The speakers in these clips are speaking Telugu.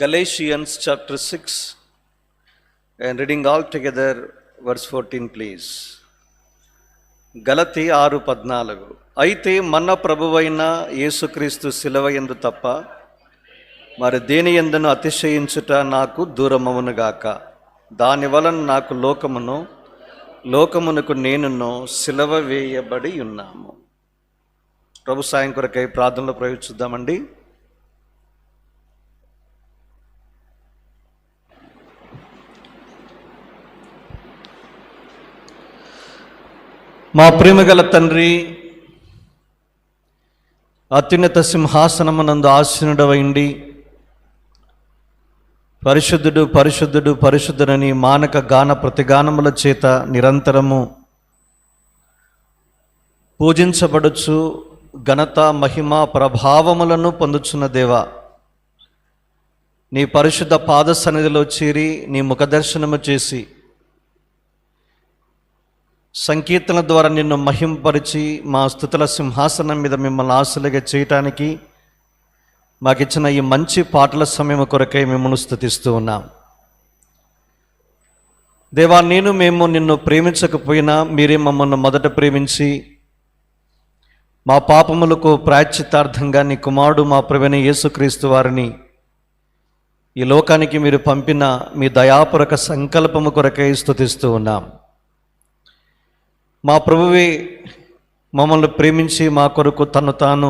Galatians chapter 6 and reading all together verse 14 please. గలతీ 6:14. అయితే మన ప్రభువైన యేసుక్రీస్తు శిలువ యందు తప్ప మరి దేని యందును అతిశయించుట నాకు దూరమవునుగాక. దాని వలన నాకు లోకమునకు నేనును శిలువ వేయబడి ఉన్నాము. ప్రభు సాయం కొరకై ప్రార్థనలో ప్రవేశిద్దామండి. మా ప్రేమగల తండ్రి, అత్యున్నత సింహాసనమునందు ఆసీనుడవైండి, పరిశుద్ధుడు పరిశుద్ధుడు పరిశుద్ధుడని మానక గాన ప్రతిగానముల చేత నిరంతరము పూజించబడుచు ఘనత మహిమ ప్రభావములను పొందుచున్న దేవా, నీ పరిశుద్ధ పాద సన్నిధిలో చేరి నీ ముఖదర్శనము చేసి సంకీర్తన ద్వారా నిన్ను మహింపరిచి మా స్తుతుల సింహాసనం మీద మిమ్మల్ని ఆశలుగా చేయటానికి మాకిచ్చిన ఈ మంచి పాటల సమయం కొరకై మిమ్మల్ని స్తుతిస్తూ ఉన్నాం. దేవా, మేము నిన్ను ప్రేమించకపోయినా మీరే మమ్మల్ని మొదట ప్రేమించి మా పాపములకు ప్రాయశ్చిత్తార్థంగా నీ కుమారుడు మా ప్రభువైన యేసుక్రీస్తు వారిని ఈ లోకానికి మీరు పంపిన మీ దయాపూర్వక సంకల్పము కొరకై స్తుతిస్తూ ఉన్నాం. మా ప్రభువే మమ్మల్ని ప్రేమించి మా కొరకు తను తాను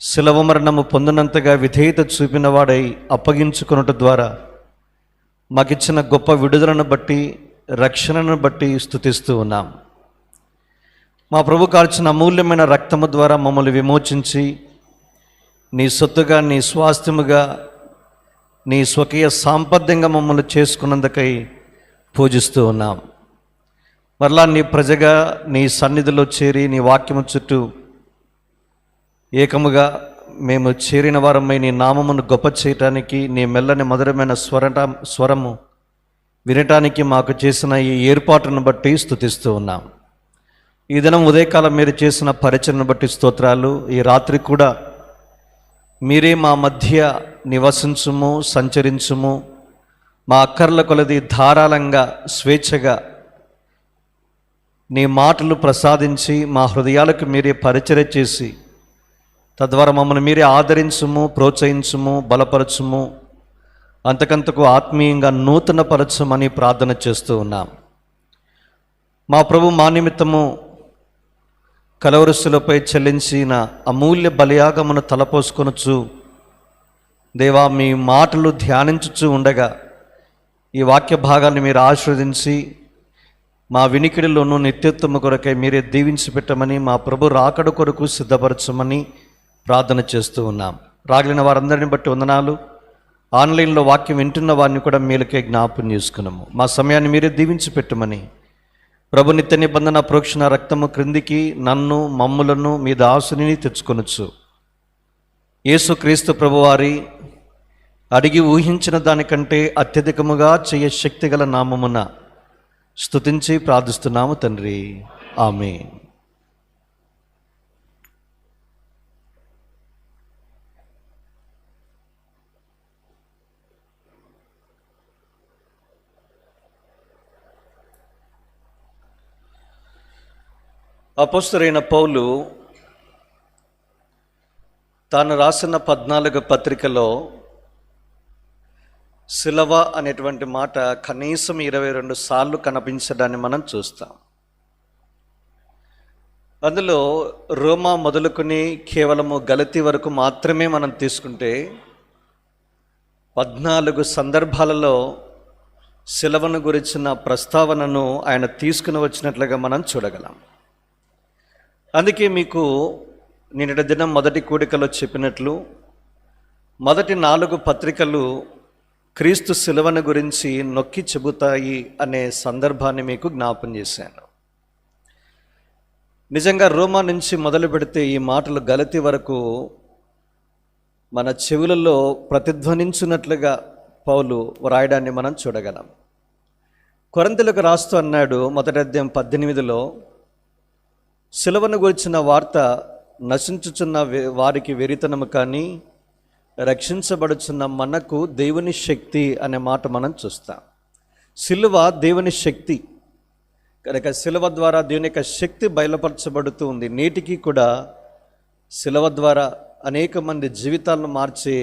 శిలువ మరణము పొందినంతగా విధేయత చూపినవాడై అప్పగించుకున్నట ద్వారా మాకిచ్చిన గొప్ప విడుదలను బట్టి రక్షణను బట్టి స్తుతిస్తూ ఉన్నాం. మా ప్రభు కార్చిన అమూల్యమైన రక్తము ద్వారా మమ్మల్ని విమోచించి నీ సొత్తుగా, నీ స్వాస్థ్యముగా, నీ స్వకీయ సాంపద్యంగా మమ్మల్ని చేసుకున్నందుకై పూజిస్తూ ఉన్నాం. మరలా నీ ప్రజగా నీ సన్నిధిలో చేరి నీ వాక్యము చుట్టూ ఏకముగా మేము చేరిన వారమై నీ నామమును గొప్ప చేయటానికి, నీ మెల్లని మధురమైన స్వరము వినటానికి మాకు చేసిన ఈ ఏర్పాటును బట్టి స్తుతిస్తూ ఉన్నాం. ఈ దినం ఉదయకాలం మీరు చేసిన పరిచయను బట్టి స్తోత్రాలు. ఈ రాత్రి కూడా మీరే మా మధ్య నివసించుము, సంచరించుము. మా అక్కర్ల కొలది ధారాళంగా స్వేచ్ఛగా నీ మాటలు ప్రసాదించి మా హృదయాలకు మీరే పరిచర్య చేసి తద్వారా మమ్మల్ని మీరే ఆదరించుము, ప్రోత్సహించుము, బలపరచుము, అంతకంతకు ఆత్మీయంగా నూతనపరచమని ప్రార్థన చేస్తూ ఉన్నాం. మా ప్రభు మా నిమిత్తము కలవరుసులపై చెల్లించిన అమూల్య బలియాగమును తలపోసుకొనొచ్చు దేవా, మీ మాటలు ధ్యానించుచూ ఉండగా ఈ వాక్య భాగాన్ని మీరు ఆశీర్వదించి మా వినికిడిలోనూ నిత్యత్వము కొరకై మీరే దీవించి పెట్టమని, మా ప్రభు రాకడ కొరకు సిద్ధపరచమని ప్రార్థన చేస్తూ ఉన్నాం. రాగలిన వారందరిని బట్టి వందనాలు. ఆన్లైన్లో వాక్యం వింటున్న వారిని కూడా మీలకే జ్ఞాపకం చేసుకున్నాము. మా సమయాన్ని మీరే దీవించి పెట్టమని, ప్రభు నిత్య నిబంధన ప్రోక్షణ రక్తము క్రిందికి నన్ను మమ్ములను మీ దాసుని తెచ్చుకొనొచ్చు. యేసుక్రీస్తు ప్రభువారి అడిగి ఊహించిన దానికంటే అత్యధికముగా చేయ శక్తిగల నామమున స్తుతించి ప్రార్థిస్తున్నాము తండ్రి, ఆమేన్. అపోస్తలుడైన పౌలు తాను రాసిన 14 పత్రికలో శిలువ అనేటువంటి మాట కనీసం 22 సార్లు కనిపించడాన్ని మనం చూస్తాం. అందులో రోమా మొదలుకొని కేవలము గలతీ వరకు మాత్రమే మనం తీసుకుంటే 14 సందర్భాలలో శిలువను గురించిన ప్రస్తావనను ఆయన తీసుకుని వచ్చినట్లుగా మనం చూడగలం. అందుకే మీకు నిన్నటి దినం మొదటి కూడికలో చెప్పినట్లు మొదటి 4 పత్రికలు క్రీస్తు శిలువను గురించి నొక్కి చెబుతాయి అనే సందర్భాన్ని మీకు జ్ఞాపం చేశాను. నిజంగా రోమా నుంచి మొదలు పెడితే ఈ మాటలు గలతీ వరకు మన చెవులలో ప్రతిధ్వనించున్నట్లుగా పౌలు వ్రాయడాన్ని మనం చూడగలం. కొరింథీయులకు రాస్తూ అన్నాడు మొదటి అధ్యాయం 18లో, శిలువను గురించిన వార్త నశించుచున్న వారికి వెరితనము కానీ రక్షించబడుచున్న మనకు దేవుని శక్తి అనే మాట మనం చూస్తాం. సిలువ దేవుని శక్తి కనుక సిలువ ద్వారా దేవుని యొక్క శక్తి బయలుపరచబడుతూ ఉంది. నేటికి కూడా సిలువ ద్వారా అనేక మంది జీవితాలను మార్చే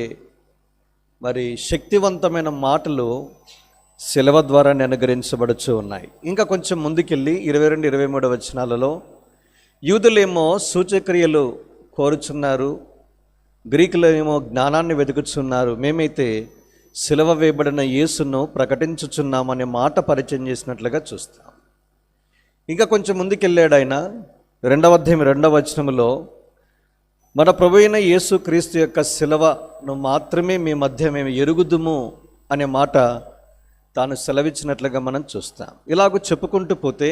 మరి శక్తివంతమైన మాటలు సిలువ ద్వారానే అనుగ్రహించబడుచు ఉన్నాయి. ఇంకా కొంచెం ముందుకెళ్ళి 22-23 వచనాలలో యూదులేమో సూచక్రియలు కోరుచున్నారు, గ్రీకులేమో జ్ఞానాన్ని వెతుకుచున్నారు, మేమైతే సిలువ వేయబడిన యేసును ప్రకటించుచున్నామనే మాట పరిచయం చేసినట్లుగా చూస్తాం. ఇంకా కొంచెం ముందుకెళ్ళాడు ఆయన 2వ అధ్యాయం 2వ వచనంలో మన ప్రభువైన యేసు క్రీస్తు యొక్క సిలువను మాత్రమే మీ మధ్య మేము ఎరుగుదుము అనే మాట తాను సెలవిచ్చినట్లుగా మనం చూస్తాం. ఇలాగూ చెప్పుకుంటూ పోతే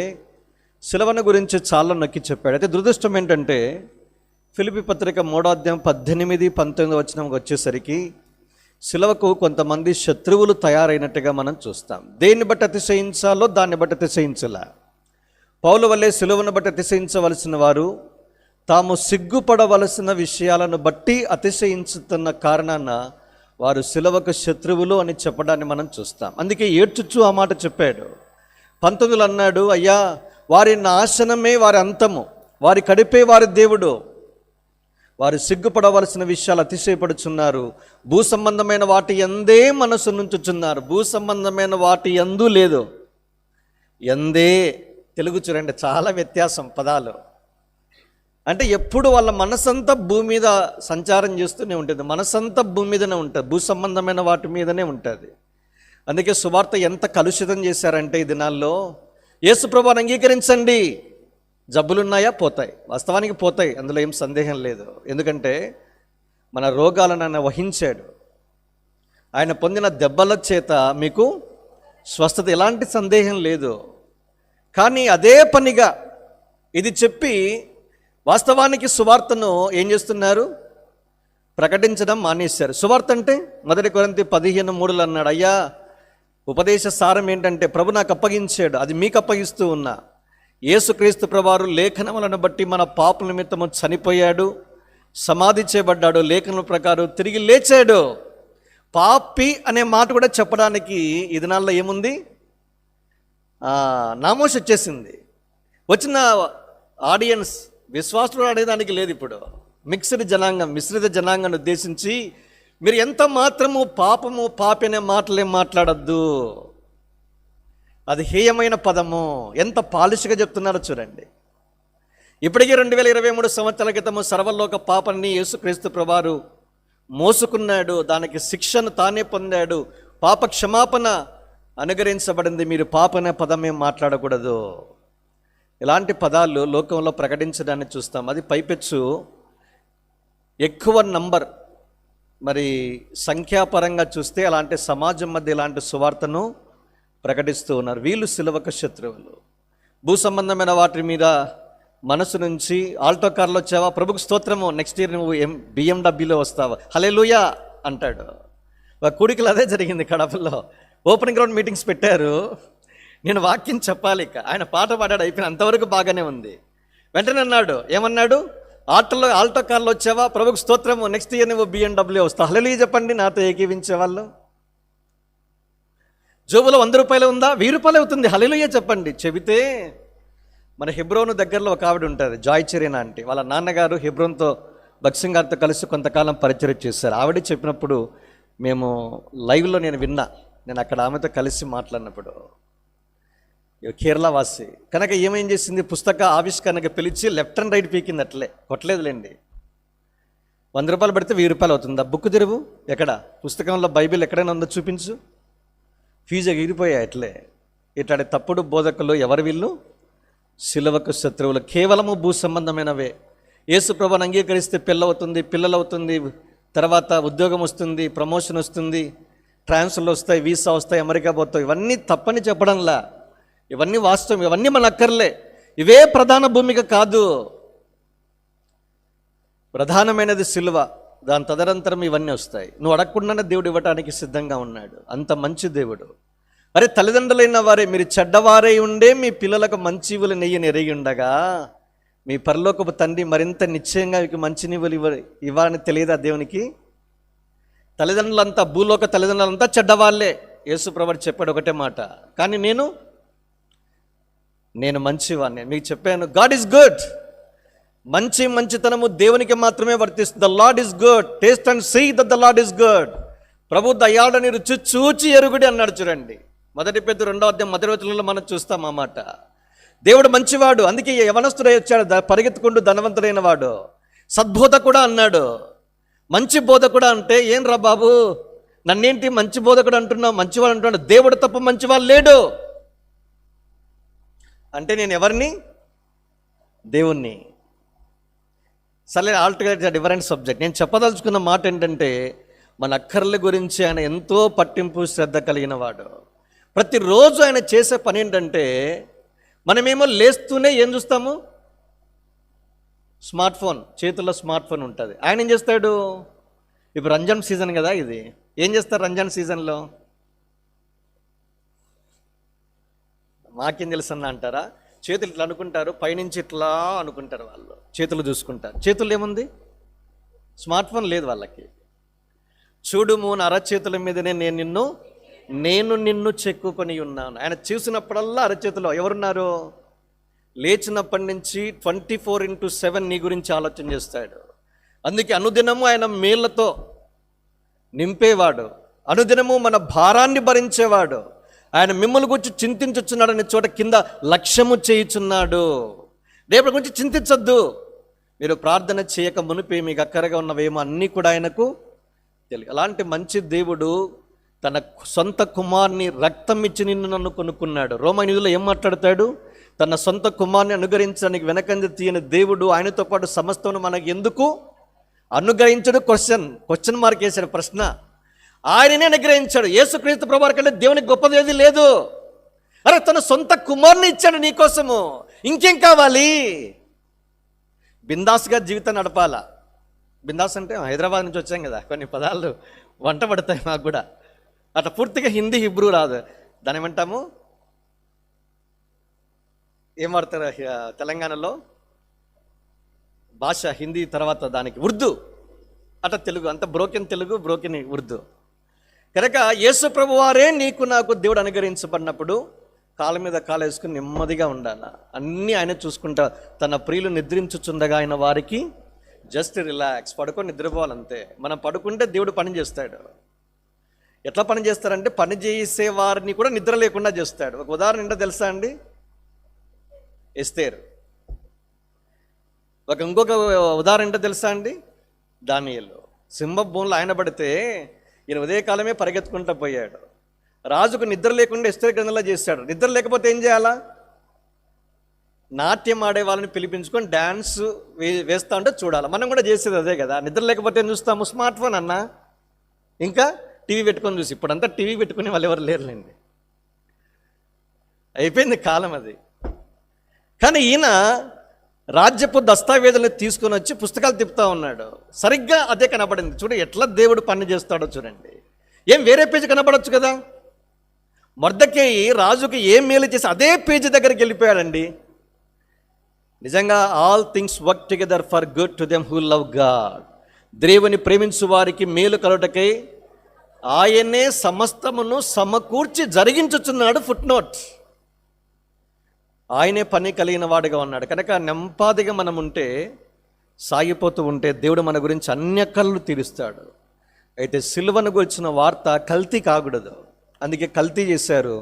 సిలువను గురించి చాలా నొక్కి చెప్పాడు. అయితే దురదృష్టం ఏంటంటే ఫిలిప్పీ పత్రిక 3వ అధ్యాయం 18-19 వచనంకి వచ్చేసరికి సిలువకు కొంతమంది శత్రువులు తయారైనట్టుగా మనం చూస్తాం. దేన్ని బట్టి అతిశయించాలో దాన్ని బట్టి అతిశయించలే. పౌలు వల్లే సిలువను బట్టి అతిశయించవలసిన వారు తాము సిగ్గుపడవలసిన విషయాలను బట్టి అతిశయించుతున్న కారణాన వారు సిలువకు శత్రువులు అని చెప్పడాన్ని మనం చూస్తాం. అందుకే ఏడ్చుచు ఆ మాట చెప్పాడు. 19 అన్నాడు, అయ్యా వారి నాశనమే వారి అంతము, వారి కడిపే వారి దేవుడు, వారు సిగ్గుపడవలసిన విషయాలు అతిశయపడుచున్నారు, భూ సంబంధమైన వాటి యందే మనసు నుంచుచున్నారు. భూ సంబంధమైన వాటి యందు లేదు, ఎందే. తెలుగు చూడండి, చాలా వ్యత్యాసం పదాలు. అంటే ఎప్పుడు వాళ్ళ మనసంతా భూమి మీద సంచారం చేస్తూనే ఉంటుంది, మనసంతా భూమి మీదనే ఉంటుంది, భూ సంబంధమైన వాటి మీదనే ఉంటుంది. అందుకే సువార్త ఎంత కలుషితం చేశారంటే ఈ దినాల్లో, యేసు ప్రభువుని అంగీకరించండి, జబ్బులున్నాయా పోతాయి, వాస్తవానికి పోతాయి, అందులో ఏం సందేహం లేదు. ఎందుకంటే మన రోగాలను ఆయన వహించాడు, ఆయన పొందిన దెబ్బల చేత మీకు స్వస్థత, ఎలాంటి సందేహం లేదు. కానీ అదే పనిగా ఇది చెప్పి వాస్తవానికి సువార్తను ఏం చేస్తున్నారు, ప్రకటించడం మానేశారు. సువార్త అంటే 1 కొరింథీ 15:3 అన్నాడు, అయ్యా ఉపదేశ సారం ఏంటంటే ప్రభు నాకు అప్పగించాడు, అది మీకు అప్పగిస్తూ ఉన్నా. యేసుక్రీస్తు ప్రభువారు లేఖనములను బట్టి మన పాపల నిమిత్తము చనిపోయాడు, సమాధి చేయబడ్డాడు, లేఖనముల ప్రకారం తిరిగి లేచాడు. పాపి అనే మాట కూడా చెప్పడానికి ఈ దినాల్లో ఏముంది, నామోషి వచ్చేసింది. వచ్చిన ఆడియన్స్ విశ్వాసులు అనేదానికి లేదు. ఇప్పుడు మిక్స్డ్ జనాంగం, మిశ్రిత జనాంగాన్ని ఉద్దేశించి మీరు ఎంత మాత్రము పాపము పాపి అనే మాటలేం మాట్లాడద్దు, అది హేయమైన పదము. ఎంత పాలిష్గా చెప్తున్నారో చూడండి. ఇప్పటికీ 2023 సంవత్సరాల క్రితము సర్వలోక పాపాన్ని యేసుక్రీస్తు ప్రభువారు మోసుకున్నాడు, దానికి శిక్షను తానే పొందాడు, పాప క్షమాపణ అనుగ్రహించబడింది. మీరు పాప అనే పదమేం మాట్లాడకూడదు. ఇలాంటి పదాలు లోకంలో ప్రకటించడాన్ని చూస్తాం. అది పైపెచ్చు ఎక్కువ నంబర్, మరి సంఖ్యాపరంగా చూస్తే అలాంటి సమాజం మధ్య ఇలాంటి సువార్తను ప్రకటిస్తూ ఉన్నారు. వీళ్ళు సిలువకు శత్రువులు. భూ సంబంధమైన వాటి మీద మనసు నుంచి ఆల్టో కార్లో వచ్చావా, ప్రభుకు స్తోత్రము, నెక్స్ట్ ఇయర్ నువ్వు BMW వస్తావా, హల్లెలూయా అంటాడు. కూడికలు అదే జరిగింది కడపలో. ఓపెన్ గ్రౌండ్ మీటింగ్స్ పెట్టారు, నేను వాక్యం చెప్పాలి, ఇక ఆయన పాట పాడాడు, అయిపోయిన అంతవరకు బాగానే ఉంది. వెంటనే అన్నాడు, ఏమన్నాడు, ఆల్టో కార్లో వచ్చావా, ప్రభుకు స్తోత్రము, నెక్స్ట్ ఇయర్ నువ్వు BMW వస్తావు, హల్లెలూయా చెప్పండి. నాతో ఏకీవించే వాళ్ళు, జోబులో 100 రూపాయలు ఉందా, 1000 రూపాయలు అవుతుంది, హల్లెలూయా చెప్పండి. చెబితే మన హెబ్రోను దగ్గరలో ఒక ఆవిడ ఉంటుంది, జాయ్ చెరీనా అంటే, వాళ్ళ నాన్నగారు హెబ్రోన్తో భక్సింగ్ గారితో కలిసి కొంతకాలం పరిచయం చేశారు. ఆవిడ చెప్పినప్పుడు మేము లైవ్లో నేను విన్నా, నేను అక్కడ ఆమెతో కలిసి మాట్లాడినప్పుడు. కేరళ వాసి కనుక ఏమేం చేసింది, పుస్తక ఆవిష్కరణకు పిలిచి లెఫ్ట్ అండ్ రైట్ పీకింది, అట్లే కొట్టలేదులేండి. 100 రూపాయలు పెడితే 1000 రూపాయలు అవుతుందా, బుక్ తెరువు, ఎక్కడ పుస్తకంలో బైబిల్ ఎక్కడైనా ఉందో చూపించు, ఫీజు ఎగిరిపోయాయి. అట్లే ఇట్లాంటి తప్పుడు బోధకులు ఎవరు వీళ్ళు, సిలువకు శత్రువులు. కేవలము భూ సంబంధమైనవే. యేసు ప్రభువుని అంగీకరిస్తే పిల్లవుతుంది, పిల్లలవుతుంది, తర్వాత ఉద్యోగం వస్తుంది, ప్రమోషన్ వస్తుంది, ట్రాన్స్ఫర్లు వస్తాయి, వీసా వస్తాయి, అమెరికా పోతాయి. ఇవన్నీ తప్పని చెప్పడంలా, ఇవన్నీ వాస్తవం, ఇవన్నీ మన అక్కర్లే, ఇవే ప్రధాన భూమిక కాదు. ప్రధానమైనది సిలువ, దాని తదనంతరం ఇవన్నీ వస్తాయి. నువ్వు అడగకుండానే దేవుడు ఇవ్వటానికి సిద్ధంగా ఉన్నాడు, అంత మంచి దేవుడు. అరే తల్లిదండ్రులైన వారే మీరు చెడ్డవారై ఉండే మీ పిల్లలకు మంచి ఇవులు నెయ్యని ఎరిగి ఉండగా మీ పరలోకపు తండ్రి మరింత నిశ్చయంగా మీకు మంచి నీవులు ఇవ్వాలని తెలియదా దేవునికి? తల్లిదండ్రులంతా, భూలోక తల్లిదండ్రులంతా చెడ్డవాళ్ళే. యేసుప్రభువు చెప్పాడు ఒకటే మాట, కానీ నేను మంచివాడిని. మీకు చెప్పాను, గాడ్ ఈజ్ గుడ్. మంచితనము దేవునికి మాత్రమే వర్తిస్తుంది. The Lord is good, taste and see that the Lord is good. ప్రభు దయాళుడని రుచి చూచి ఎరుగుడి అన్నాడు చూడండి. 1 Petrus 2వ అధ్యాయం 1వ వచనంలో మనం చూస్తాం ఆ మాట. దేవుడు మంచివాడు, అందుకే యవనస్తుడై వచ్చాడు, పరిగెత్తుకుంటూ ధనవంతుడైన వాడు. సద్బోధ కూడా అన్నాడు. మంచి బోధ కూడా అంటే, ఏం రా బాబు నన్నేంటి మంచి బోధ కూడా అంటున్నావు, మంచివాడు అంటున్నాడు. దేవుడు తప్ప మంచివాడు లేడు అంటే నేను ఎవరిని? దేవుణ్ణి. సరే, ఆల్టుగెదర్ డిఫరెంట్ సబ్జెక్ట్. నేను చెప్పదలుచుకున్న మాట ఏంటంటే, మన అక్కర్ల గురించి ఆయన ఎంతో పట్టింపు శ్రద్ధ కలిగిన వాడు. ప్రతిరోజు ఆయన చేసే పని ఏంటంటే, మనమేమో లేస్తూనే ఏం చూస్తాము? స్మార్ట్ ఫోన్, చేతుల్లో స్మార్ట్ ఫోన్ ఉంటుంది. ఆయన ఏం చేస్తాడు? ఇప్పుడు రంజాన్ సీజన్ కదా ఇది, ఏం చేస్తారు రంజాన్ సీజన్లో? మాకేం తెలుసన్నా అంటారా? చేతులు ఇట్లా అనుకుంటారు, పైనుంచి ఇట్లా అనుకుంటారు, వాళ్ళు చేతులు చూసుకుంటారు. చేతులు ఏముంది? స్మార్ట్ ఫోన్ లేదు వాళ్ళకి. చూడుము నా అరచేతుల మీదనే నేను నిన్ను చెక్కుకొని ఉన్నాను. ఆయన చూసినప్పుడల్లా అరచేతిలో ఎవరున్నారు? లేచినప్పటి నుంచి 24/7 నీ గురించి ఆలోచన చేస్తాడు. అందుకే అనుదినము ఆయన మేళ్లతో నింపేవాడు, అనుదినము మన భారాన్ని భరించేవాడు. ఆయన మిమ్మల్ని గురించి చింతించుచున్నాడనే చోట కింద లక్ష్యము చేయుచున్నాడు. రేపటి గురించి చింతించొద్దు. మీరు ప్రార్థన చేయక మునిపే మీకు అక్కరగా ఉన్నవేమో అన్నీ కూడా ఆయనకు తెలియదు. అలాంటి మంచి దేవుడు తన సొంత కుమార్ని రక్తం ఇచ్చి నన్ను కొనుక్కున్నాడు. రోమా8:8 ఏం మాట్లాడతాడు? తన సొంత కుమార్ని అనుగ్రహించడానికి వెనకంజ తీయని దేవుడు ఆయనతో పాటు సమస్తను మనకు ఎందుకు అనుగ్రహించడు? క్వశ్చన్ మార్క్ వేశాడు, ప్రశ్న. ఆయననే అనుగ్రహించాడు. యేసుక్రీస్తు ప్రభువారి కంటే దేవునికి గొప్పది ఏది లేదు. అరే, తన సొంత కుమార్ని ఇచ్చాడు నీకోసము, ఇంకేం కావాలి? బిందాస్గా జీవితం నడపాలా. బిందాస్ అంటే హైదరాబాద్ నుంచి వచ్చాం కదా, కొన్ని పదాలు వంట పడతాయి మాకు కూడా. అట్లా పూర్తిగా హిందీ హిబ్రూ రాదు. దాని ఏమంటాము? ఏం వాడతారు తెలంగాణలో భాష? హిందీ తర్వాత దానికి ఉర్దూ, అట్లా తెలుగు, అంత బ్రోకెన్ తెలుగు, బ్రోకెన్ ఉర్దూ. కనుక యేసు ప్రభువారే నీకు నాకు దేవుడు అనుగ్రహించబడినప్పుడు కాళ్ళ మీద కాలు వేసుకుని నెమ్మదిగా ఉండాలి. అన్నీ ఆయన చూసుకుంటా. తన ప్రియులు నిద్రించుచుండగా ఆయన వారికి జస్ట్ రిలాక్స్, పడుకొని నిద్రపోవాలంతే. మనం పడుకుంటే దేవుడు పని చేస్తాడు. ఎట్లా పని చేస్తారంటే, పని చేసే వారిని కూడా నిద్ర లేకుండా చేస్తాడు. ఒక ఉదాహరణ ఏంటో తెలుసా అండి? ఎస్తేరు. ఇంకొక ఉదాహరణ ఏంటో తెలుసా అండి? దానియేలు. సింహ భూమిలో ఆయన పడితే ఈయన ఉదయకాలమే పరిగెత్తుకుంటూ పోయాడు. రాజుకు నిద్ర లేకుండా ఎస్తేరు గ్రంథంలో చేశాడు. నిద్ర లేకపోతే ఏం చేయాలా? నాట్యం ఆడే వాళ్ళని పిలిపించుకొని డ్యాన్స్ వేస్తూ ఉంటే చూడాలి. మనం కూడా చేసేది అదే కదా. నిద్ర లేకపోతే ఏం చూస్తాము? స్మార్ట్ ఫోన్ అన్నా, ఇంకా టీవీ పెట్టుకొని చూసి. ఇప్పుడంతా టీవీ పెట్టుకునే వాళ్ళు ఎవరు లేరులేండి, అయిపోయింది కాలం అది. కానీ ఈయన రాజ్యపు దస్తావేజులను తీసుకొని వచ్చి పుస్తకాలు తిప్పుతూ ఉన్నాడు. సరిగ్గా అదే కనబడింది. చూడు ఎట్లా దేవుడు పని చేస్తాడో చూడండి. ఏం వేరే పేజీ కనబడవచ్చు కదా? మొర్దెకై రాజుకి ఏం మేలు చేసి అదే పేజీ దగ్గరికి వెళ్ళిపోయాడండి. నిజంగా all things work together for good to them who love God. దేవుని ప్రేమించు వారికి మేలు కలుగుటకై ఆయనే సమస్తమును సమకూర్చి జరిగించుచున్నాడు. Foot note. ఆయనే పని కలిగిన వాడుగా ఉన్నాడు. కనుక నెంపాదిగా మనం ఉంటే, సాగిపోతూ ఉంటే దేవుడు మన గురించి అన్ని కళ్ళు తీరుస్తాడు. అయితే సిలువను గురించిన వార్త కల్తీ కాకూడదు. అందుకే కల్తీ చేశారు,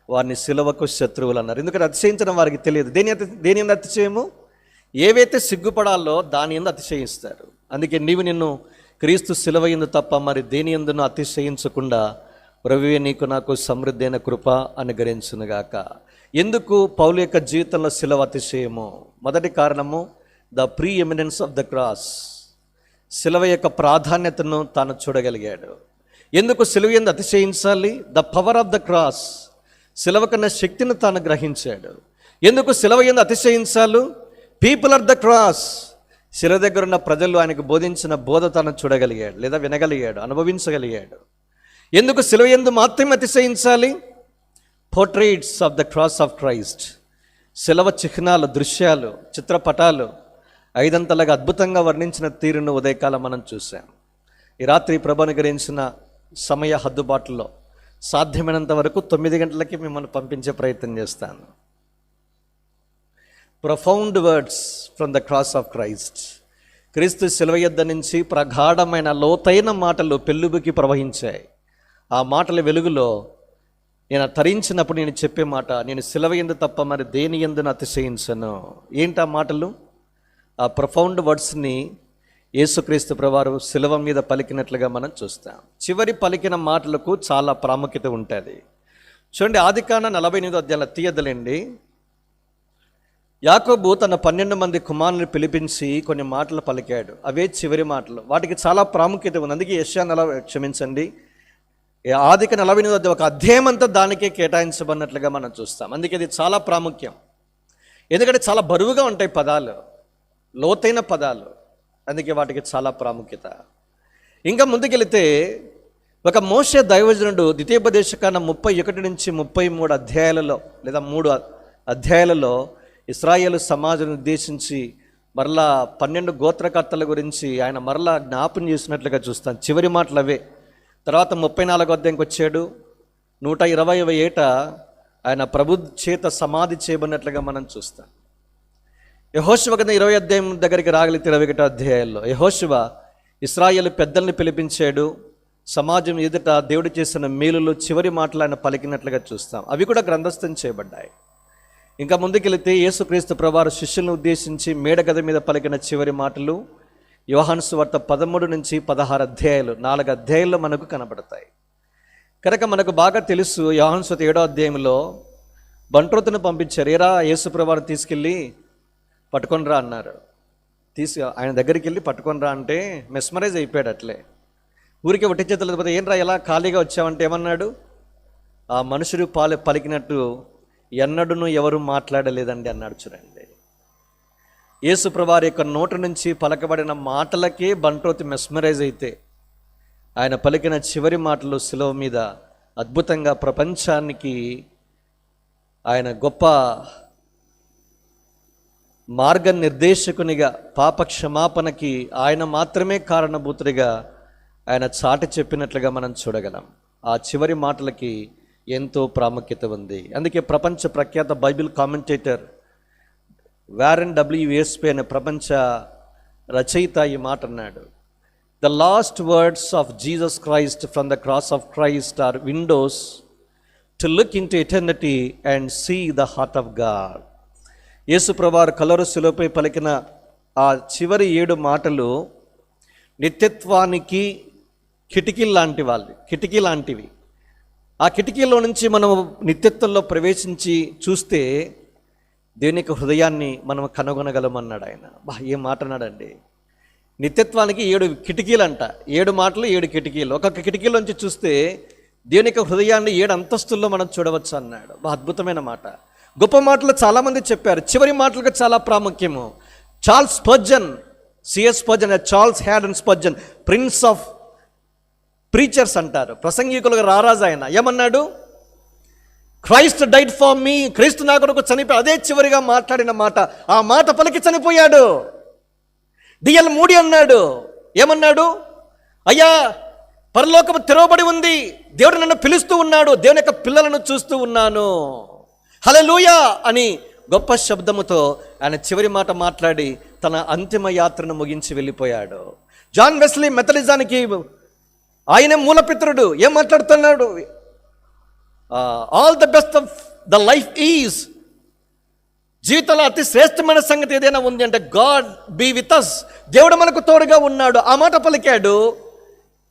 వారిని సిలువకు శత్రువులు అన్నారు. ఎందుకంటే అతిశయించడం వారికి తెలియదు. దేని ఎందు అతిశయము? ఏవైతే సిగ్గుపడాలో దాని ఎందు అతిశయిస్తారు. అందుకే నిన్ను క్రీస్తు సిలువ యందు తప్ప మరి దేని ఎందును అతిశయించకుండా ప్రభువే నీకు నాకు సమృద్ధి అయిన కృప అనుగ్రహించునుగాక. ఎందుకు పౌలు యొక్క జీవితంలో సిలువ అతిశయము? మొదటి కారణము the preeminence of the cross. సిలువ యొక్క ప్రాధాన్యతను తాను చూడగలిగాడు. ఎందుకు సిలువ యందు అతిశయించాలి? The power of the cross. సిలువ కన్నా శక్తిని తాను గ్రహించాడు. ఎందుకు సిలువ యందు అతిశయించాలి? People are the cross. శిల దగ్గర ఉన్న ప్రజలు ఆయనకు బోధించిన బోధ తాను చూడగలిగాడు, లేదా వినగలిగాడు, అనుభవించగలిగాడు. ఎందుకు సిలువ యందు మాత్రమే అతిశయించాలి? Portraits of the cross of Christ. సిలువ చిహ్నాలు, దృశ్యాలు, చిత్రపటాలు 5 అంతలుగా అద్భుతంగా వర్ణించిన తీరును ఉదయకాలం మనం చూసాం. ఈ రాత్రి ప్రభు అనుగ్రహించిన సమయ హద్దుబాటులో సాధ్యమైనంత వరకు 9 గంటలకి మిమ్మల్ని పంపించే ప్రయత్నం చేస్తాను. Profound words from the cross of Christ. క్రీస్తు శిలువ యొద్ద నుంచి ప్రగాఢమైన లోతైన మాటలు పెళ్ళుబుకి ప్రవహించాయి. ఆ మాటల వెలుగులో నేను తరించినప్పుడు నేను చెప్పే మాట, నేను శిలువ యందు తప్ప మరి దేని యందును అతిశయించను. ఏంటి ఆ మాటలు? ఆ ప్రొఫౌండ్ వర్డ్స్ని యేసుక్రీస్తు ప్రభువారు శిలువ మీద పలికినట్లుగా మనం చూస్తాం. చివరి పలికిన మాటలకు చాలా ప్రాముఖ్యత ఉంటుంది. చూడండి, ఆదికాండం 48వ అధ్యాయంలో తీయద్దులేండి. యాకోబు తన 12 మంది కుమారులను పిలిపించి కొన్ని మాటలు పలికాడు. అవే చివరి మాటలు. వాటికి చాలా ప్రాముఖ్యత ఉంది. అందుకే ఆదికాండం 48వ అధ్యాయం ఒక అధ్యాయం అంతా దానికే కేటాయించబడినట్లుగా మనం చూస్తాం. అందుకే ఇది చాలా ప్రాముఖ్యం. ఎందుకంటే చాలా బరువుగా ఉంటాయి పదాలు, లోతైన పదాలు. అందుకే వాటికి చాలా ప్రాముఖ్యత. ఇంకా ముందుకెళితే ఒక మోషే దైవజనుడు ద్వితీయోపదేశకాండం 31 నుంచి 33 అధ్యాయాలలో లేదా 3 అధ్యాయాలలో ఇశ్రాయేలు సమాజాన్ని ఉద్దేశించి మరలా 12 గోత్రకర్తల గురించి ఆయన మరలా జ్ఞాపం చేసినట్లుగా చూస్తాం. చివరి మాటలు అవే. తర్వాత 34వ అధ్యాయంకి వచ్చాడు. 120వ ఏట ఆయన ప్రభు చేత సమాధి చేయబడినట్లుగా మనం చూస్తాం. యెహోషువ గ్రంథం 20వ అధ్యాయం దగ్గరికి రాగలిగితే 21వ అధ్యాయంలో యెహోషువ ఇశ్రాయేలు పెద్దల్ని పిలిపించాడు. సమాజం ఎదుట దేవుడు చేసిన మేలులు చివరి మాటలు ఆయన పలికినట్లుగా చూస్తాం. అవి కూడా గ్రంథస్థం చేయబడ్డాయి. ఇంకా ముందుకెళితే యేసుక్రీస్తు ప్రభువారు శిష్యులను ఉద్దేశించి మేడగది మీద పలికిన చివరి మాటలు యోహాను సువార్త 13 నుంచి 16 అధ్యాయాలు, 4 అధ్యాయాల్లో మనకు కనబడతాయి. కనుక మనకు బాగా తెలుసు, యోహాను సువార్త 7వ అధ్యాయంలో బంట్రోతును పంపించారు. ఏరా యేసు ప్రభువారు తీసుకెళ్ళి పట్టుకొని రా అన్నారు. ఆయన దగ్గరికి వెళ్ళి పట్టుకొని రా అంటే మెస్మరైజ్ అయిపోయాడు. అట్లే ఊరికి ఒట్టి చేతులు పోతే ఏం రా ఎలా ఖాళీగా వచ్చావంటే ఏమన్నాడు? ఆ మనుషుడు పలికినట్టు ఎన్నడూను ఎవరు మాట్లాడలేదండి అన్నాడు. చూడండి, యేసు ప్రభువారి యొక్క నోటి నుంచి పలకబడిన మాటలకే బంట్రోతు మెస్మరైజ్ అయితే ఆయన పలికిన చివరి మాటలు శిలువ మీద అద్భుతంగా ప్రపంచానికి ఆయన గొప్ప మార్గనిర్దేశకునిగా, పాప క్షమాపణకి ఆయన మాత్రమే కారణభూతుడిగా ఆయన చాటి చెప్పినట్లుగా మనం చూడగలం. ఆ చివరి మాటలకి ఎంతో ప్రాముఖ్యత ఉంది. అందుకే ప్రపంచ ప్రఖ్యాత బైబిల్ కామెంటేటర్ వారెన్ WSP అనే ప్రపంచ రచయిత ఈ మాట అన్నాడు: the last words of Jesus Christ from the cross of Christ are windows to look into eternity and see the heart of God. యేసు ప్రభువారు కలవరి శిలువపై పలికిన ఆ చివరి 7 మాటలు నిత్యత్వానికి కిటికీ లాంటివి. ఆ కిటికీలో నుంచి మనం నిత్యత్వంలో ప్రవేశించి చూస్తే దేవుని యొక్క హృదయాన్ని మనం కనుగొనగలమన్నాడు ఆయన. ఏం మాట అన్నాడండి! నిత్యత్వానికి 7 కిటికీలంట. 7 మాటలు 7 కిటికీలు. ఒక్కొక్క కిటికీలోంచి చూస్తే దేవుని యొక్క హృదయాన్ని 7 అంతస్తుల్లో మనం చూడవచ్చు అన్నాడు. అద్భుతమైన మాట. గొప్ప మాటలు చాలామంది చెప్పారు. చివరి మాటలకు చాలా ప్రాముఖ్యము. Charles Spurgeon, CS Spurgeon, Charles Haddon Spurgeon, prince of preachers అంటారు, ప్రసంగికులుగా రారాజు ఆయన. ఏమన్నాడు? క్రైస్ట్ డైడ్ ఫర్ మీ, క్రీస్తు నా కొరకు చనిపోయి. అదే చివరిగా మాట్లాడిన మాట. ఆ మాట పలికి చనిపోయాడు. డిఎల్ మూడీ అన్నాడు. ఏమన్నాడు? అయ్యా, పరలోకము తెరవబడి ఉంది, దేవుడు నన్ను పిలుస్తూ ఉన్నాడు, దేవుని యొక్క పిల్లలను చూస్తూ ఉన్నాను, హల్లెలూయా అని గొప్ప శబ్దముతో ఆయన చివరి మాట మాట్లాడి తన అంతిమ యాత్రను ముగించి వెళ్ళిపోయాడు. జాన్ వెస్లీ మెథడిజానికి ఆయన మూలపిత్రుడు. ఏం మాట్లాడుతున్నాడు? All the best of the life is, జీవితంలో అతి శ్రేష్టమైన సంగతి ఏదైనా ఉంది అంటే గాడ్ బీ విత్ అస్, దేవుడు మనకు తోడుగా ఉన్నాడు. ఆ మాట పలికాడు.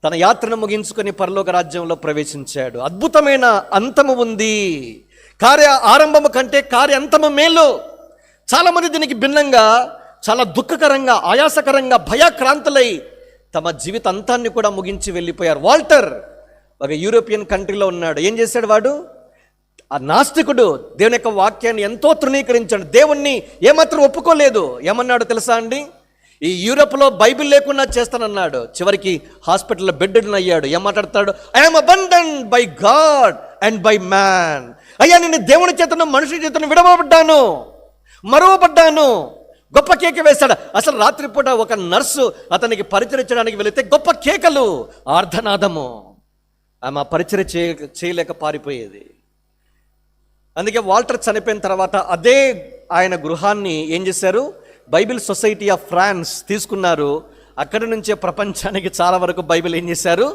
తన యాత్రను ముగించుకొని పరలోక రాజ్యంలో ప్రవేశించాడు. అద్భుతమైన అంతము ఉంది. కార్య ఆరంభము కంటే కార్య అంతము మేలు. చాలామంది దీనికి భిన్నంగా చాలా దుఃఖకరంగా, ఆయాసకరంగా, భయాక్రాంతులై తమ జీవితాంతాన్ని కూడా ముగించి వెళ్ళిపోయారు. వాల్టర్ ఒక యూరోపియన్ కంట్రీలో ఉన్నాడు. ఏం చేశాడు వాడు? ఆ నాస్తికుడు దేవుని యొక్క వాక్యాన్ని ఎంతో తృణీకరించాడు. దేవుణ్ణి ఏమాత్రం ఒప్పుకోలేదు. ఏమన్నాడు తెలుసా అండి? ఈ యూరోప్లో బైబిల్ లేకుండా చేస్తానన్నాడు. చివరికి హాస్పిటల్లో బెడ్ అయ్యాడు. ఏం మాట్లాడతాడు? I'm abandoned by God and by man. అయ్యా, నేను దేవుని చేతను మనుషుల చేతను విడవబడ్డాను, మరువబడ్డాను, గొప్ప కేక వేశాడు. అసలు రాత్రిపూట ఒక నర్సు అతనికి పరిచరించడానికి వెళితే గొప్ప కేకలు, ఆర్ధనాదము. ఆమె పరిచయం చేయలేక పారిపోయేది. అందుకే వాల్టర్ చనిపోయిన తర్వాత అదే ఆయన గృహాన్ని ఏం చేశారు, బైబిల్ సొసైటీ ఆఫ్ ఫ్రాన్స్ తీసుకున్నారు. అక్కడి నుంచే ప్రపంచానికి చాలా వరకు బైబిల్ ఏం చేశారు,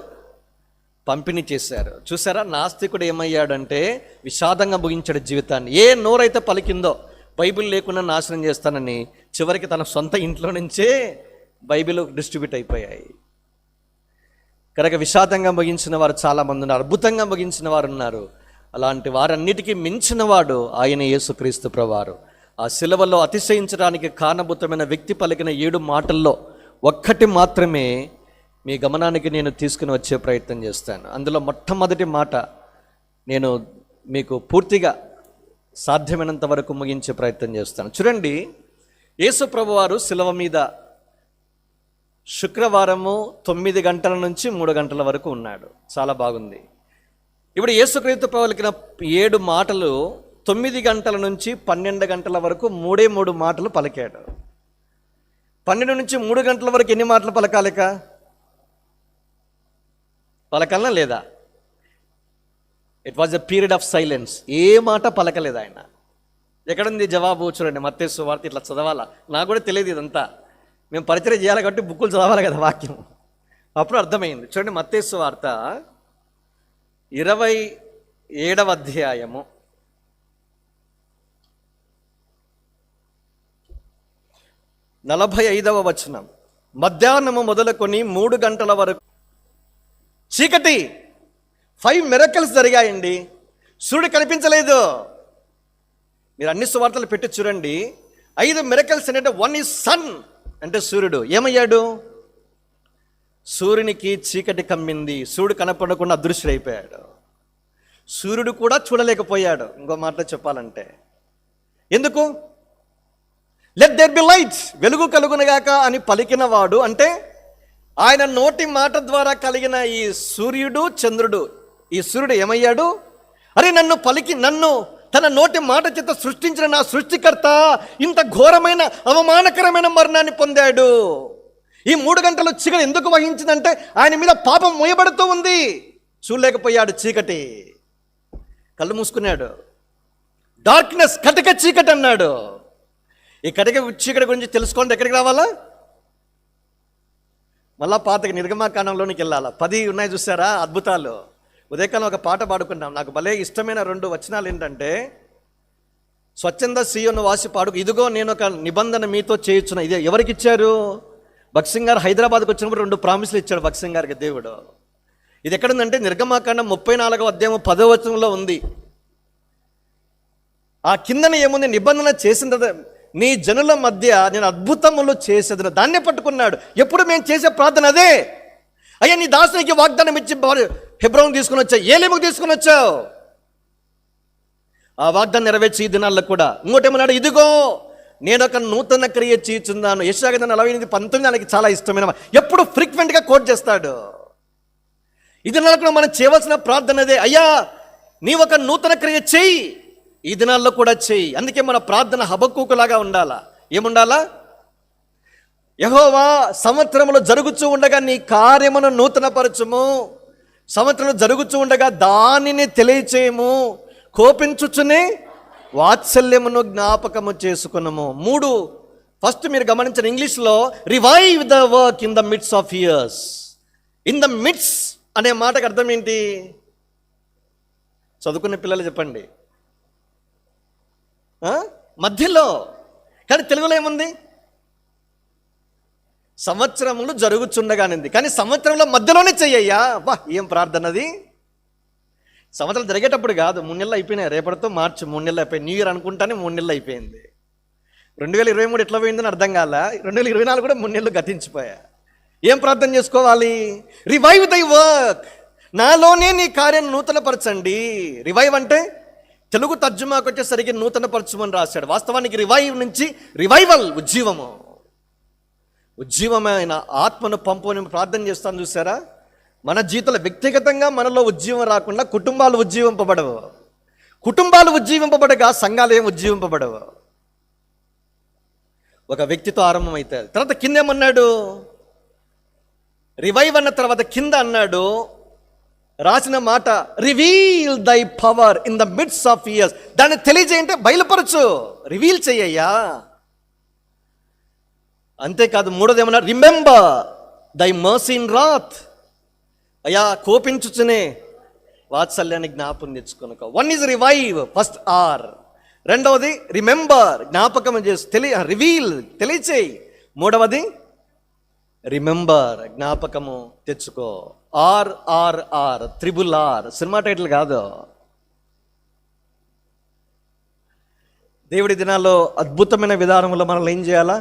పంపిణీ చేశారు. చూసారా, నాస్తికుడు ఏమయ్యాడంటే విషాదంగా ముగించాడు జీవితాన్ని. ఏ నోరైతే పలికిందో బైబిల్ లేకుండా నాశనం చేస్తానని, చివరికి తన సొంత ఇంట్లో నుంచే బైబిల్ డిస్ట్రిబ్యూట్ అయిపోయాయి. కనుక విషాదంగా ముగించిన వారు చాలామంది ఉన్నారు, అద్భుతంగా ముగించిన వారు ఉన్నారు. అలాంటి వారన్నిటికీ మించిన వాడు ఆయన యేసుక్రీస్తు ప్రభువారు. ఆ శిలువలో అతిశయించడానికి కారణభూతమైన వ్యక్తి పలికిన 7 మాటల్లో ఒక్కటి మాత్రమే మీ గమనానికి నేను తీసుకుని వచ్చే ప్రయత్నం చేస్తాను. అందులో మొట్టమొదటి మాట నేను మీకు పూర్తిగా సాధ్యమైనంత వరకు ముగించే ప్రయత్నం చేస్తాను. చూడండి, యేసు ప్రభువారు శిలువ మీద శుక్రవారము 9 గంటల నుంచి 3 గంటల వరకు ఉన్నాడు. చాలా బాగుంది. ఇప్పుడు యేసుక్రీస్తు పలికిన 7 మాటలు 9 గంటల నుంచి 12 గంటల వరకు 3 మాటలు పలికాడు. 12 నుంచి 3 గంటల వరకు ఎన్ని మాటలు పలకాలనా లేదా? It was a period of silence. ఏ మాట పలకలేదు ఆయన. ఎక్కడుంది జవాబు? చూడండి, మత్తయి సువార్త ఇట్లా చదవాలా, నాకు కూడా తెలియదు ఇదంతా. మేము పరిచయం చేయాలి కాబట్టి బుక్కులు చదవాలి కదా, వాక్యం. అప్పుడు అర్థమైంది. చూడండి, మత్తయి సువార్త 27వ అధ్యాయము 45వ వచనం. మధ్యాహ్నము మొదలుకొని 3 గంటల వరకు చీకటి. 5 మిరకల్స్ జరిగాయండి. సూర్యుడు కనిపించలేదు. మీరు అన్ని సువార్తలు పెట్టి చూడండి. 5 మిరకల్స్ అంటే 1 ఈజ్ సన్, అంటే సూర్యుడు ఏమయ్యాడు? సూర్యునికి చీకటి కమ్మింది, సూర్యుడు కనపడకుండా అదృశ్యుడైపోయాడు. సూర్యుడు కూడా చూడలేకపోయాడు. ఇంకో మాటలో చెప్పాలంటే, ఎందుకు? లెట్ దేర్ బి లైట్, వెలుగు కలుగునగాక అని పలికిన వాడు, అంటే ఆయన నోటి మాట ద్వారా కలిగిన ఈ సూర్యుడు చంద్రుడు, ఈ సూర్యుడు ఏమయ్యాడు? అరే, నన్ను తన నోటి మాట చేత సృష్టించిన నా సృష్టికర్త ఇంత ఘోరమైన అవమానకరమైన మరణాన్ని పొందాడు. ఈ 3 గంటలు చీకటి ఎందుకు వహించిందంటే ఆయన మీద పాపం మోయబడుతూ ఉంది. చూడలేకపోయాడు, చీకటి. కళ్ళు మూసుకున్నాడు. డార్క్నెస్, కటిక చీకటి అన్నాడు. ఈ కటిక చీకటి గురించి తెలుసుకోండి. ఎక్కడికి రావాలా? మళ్ళా పాతకి నిర్గమాకాండంలోనికి వెళ్ళాలా. 10 ఉన్నాయి చూసారా అద్భుతాలు. ఉదయకాలం ఒక పాట పాడుకున్నాం. నాకు భలే ఇష్టమైన 2 వచనాలు ఏంటంటే, స్వచ్ఛంద సీయోను వాసి పాడుకు, ఇదిగో నేను ఒక నిబంధన మీతో చేయుచున్నా. ఇది ఎవరికి ఇచ్చారు? భక్సింగ్ గారు హైదరాబాద్కి వచ్చినప్పుడు 2 ప్రామిస్లు ఇచ్చాడు భక్సింగ్ గారికి దేవుడు. ఇది ఎక్కడుందంటే నిర్గమాకాండం 34వ అధ్యాయం 10వ వచనంలో ఉంది. ఆ కిందన ఏముంది? నిబంధన చేసిన నీ జనుల మధ్య నేను అద్భుతములు చేసేది. దాన్నే పట్టుకున్నాడు. ఎప్పుడు మేము చేసే ప్రార్థన అదే. అయ్యా, నీ దాసునికి వాగ్దానం ఇచ్చి హెబ్రోను తీసుకుని వచ్చావు, ఏలేముకు తీసుకుని వచ్చావు. ఆ వాగ్దానం నెరవేర్చి ఈ దినాల్లో కూడా ఇంకోటేమన్నాడు? ఇదిగో నేను ఒక నూతన క్రియ చేయుచున్నాను. యెషయా 48:19 ఆయనకి చాలా ఇష్టమైన, ఎప్పుడు ఫ్రీక్వెంట్గా కోట్ చేస్తాడు. ఈ దినాల్లో కూడా మనం చేయవలసిన ప్రార్థన అదే. అయ్యా, నీ ఒక నూతన క్రియ చెయ్యి, ఈ దినాల్లో కూడా చెయ్యి. అందుకే మన ప్రార్థన హబక్కూకులాగా ఉండాలా. ఏముండాలా? యెహోవా, సంవత్సరంలో జరుగుతూ ఉండగా నీ కార్యమును నూతనపరచుము, సంవత్సరంలో జరుగుతూ ఉండగా దానిని తెలియచేయము, కోపించుచునే వాత్సల్యమును జ్ఞాపకము చేసుకున్నాము. 3 ఫస్ట్ మీరు గమనించిన ఇంగ్లీష్లో revive the work in the mids of years. In the mids అనే మాటకు అర్థం ఏంటి? చదువుకునే పిల్లలు చెప్పండి. మధ్యలో. కానీ తెలుగులో ఏముంది? సంవత్సరములు జరుగుచుండగానింది. కానీ సంవత్సరంలో మధ్యలోనే చెయ్యయ్యా. బా, ఏం ప్రార్థన అది! సంవత్సరాలు జరిగేటప్పుడు కాదు. 3 నెలలు అయిపోయినాయి. రేపటితో మార్చి 3 నెలలు అయిపోయి, న్యూ ఇయర్ అనుకుంటానే 3 నెలలు అయిపోయింది. 2023 ఎట్లా పోయిందని అర్థం కాల. 2024 కూడా 3 నెలలు గతించిపోయా. ఏం ప్రార్థన చేసుకోవాలి? రివైవ్ దై వర్క్, నాలోనే నీ కార్యం నూతనపరచండి. రివైవ్ అంటే తెలుగు తర్జుమాకు వచ్చేసరికి నూతనపరచమని రాశాడు. వాస్తవానికి రివైవ్ నుంచి రివైవల్, ఉజ్జీవము. ఉజ్జీవమైన ఆత్మను పంపుని ప్రార్థన చేస్తాను చూసారా. మన జీవితంలో వ్యక్తిగతంగా మనలో ఉజ్జీవం రాకుండా కుటుంబాలు ఉజ్జీవింపబడవు. కుటుంబాలు ఉజ్జీవింపబడగా సంఘాలు ఏం ఉజ్జీవింపబడవు. ఒక వ్యక్తితో ఆరంభమవుతుంది. తర్వాత కిందేమన్నాడు, రివైవ్ అన్న తర్వాత కింద అన్నాడు, రాసిన మాట, రివీల్ దై power in the mids of years. దాన్ని తెలియజేయంటే బయలుపరచు, రివీల్ చెయ్యయ్యా. అంతేకాదు మూడోది ఏమన్నా, రిమెంబర్ దై మర్సీ ఇన్ రాత్. అయ్యా కోపించుచునే వాత్సల్యాన్ని జ్ఞాపకం తెచ్చుకొనుకో. One is revive, first R. రెండవది రిమెంబర్, జ్ఞాపకం చేసి రివీల్ తెలియచేయి. మూడవది రిమెంబర్, జ్ఞాపకము తెచ్చుకో. RRR, triple R, cinema title కాదు. దేవుడి దినాల్లో అద్భుతమైన విధానంలో మనల్ని ఏం చేయాలా?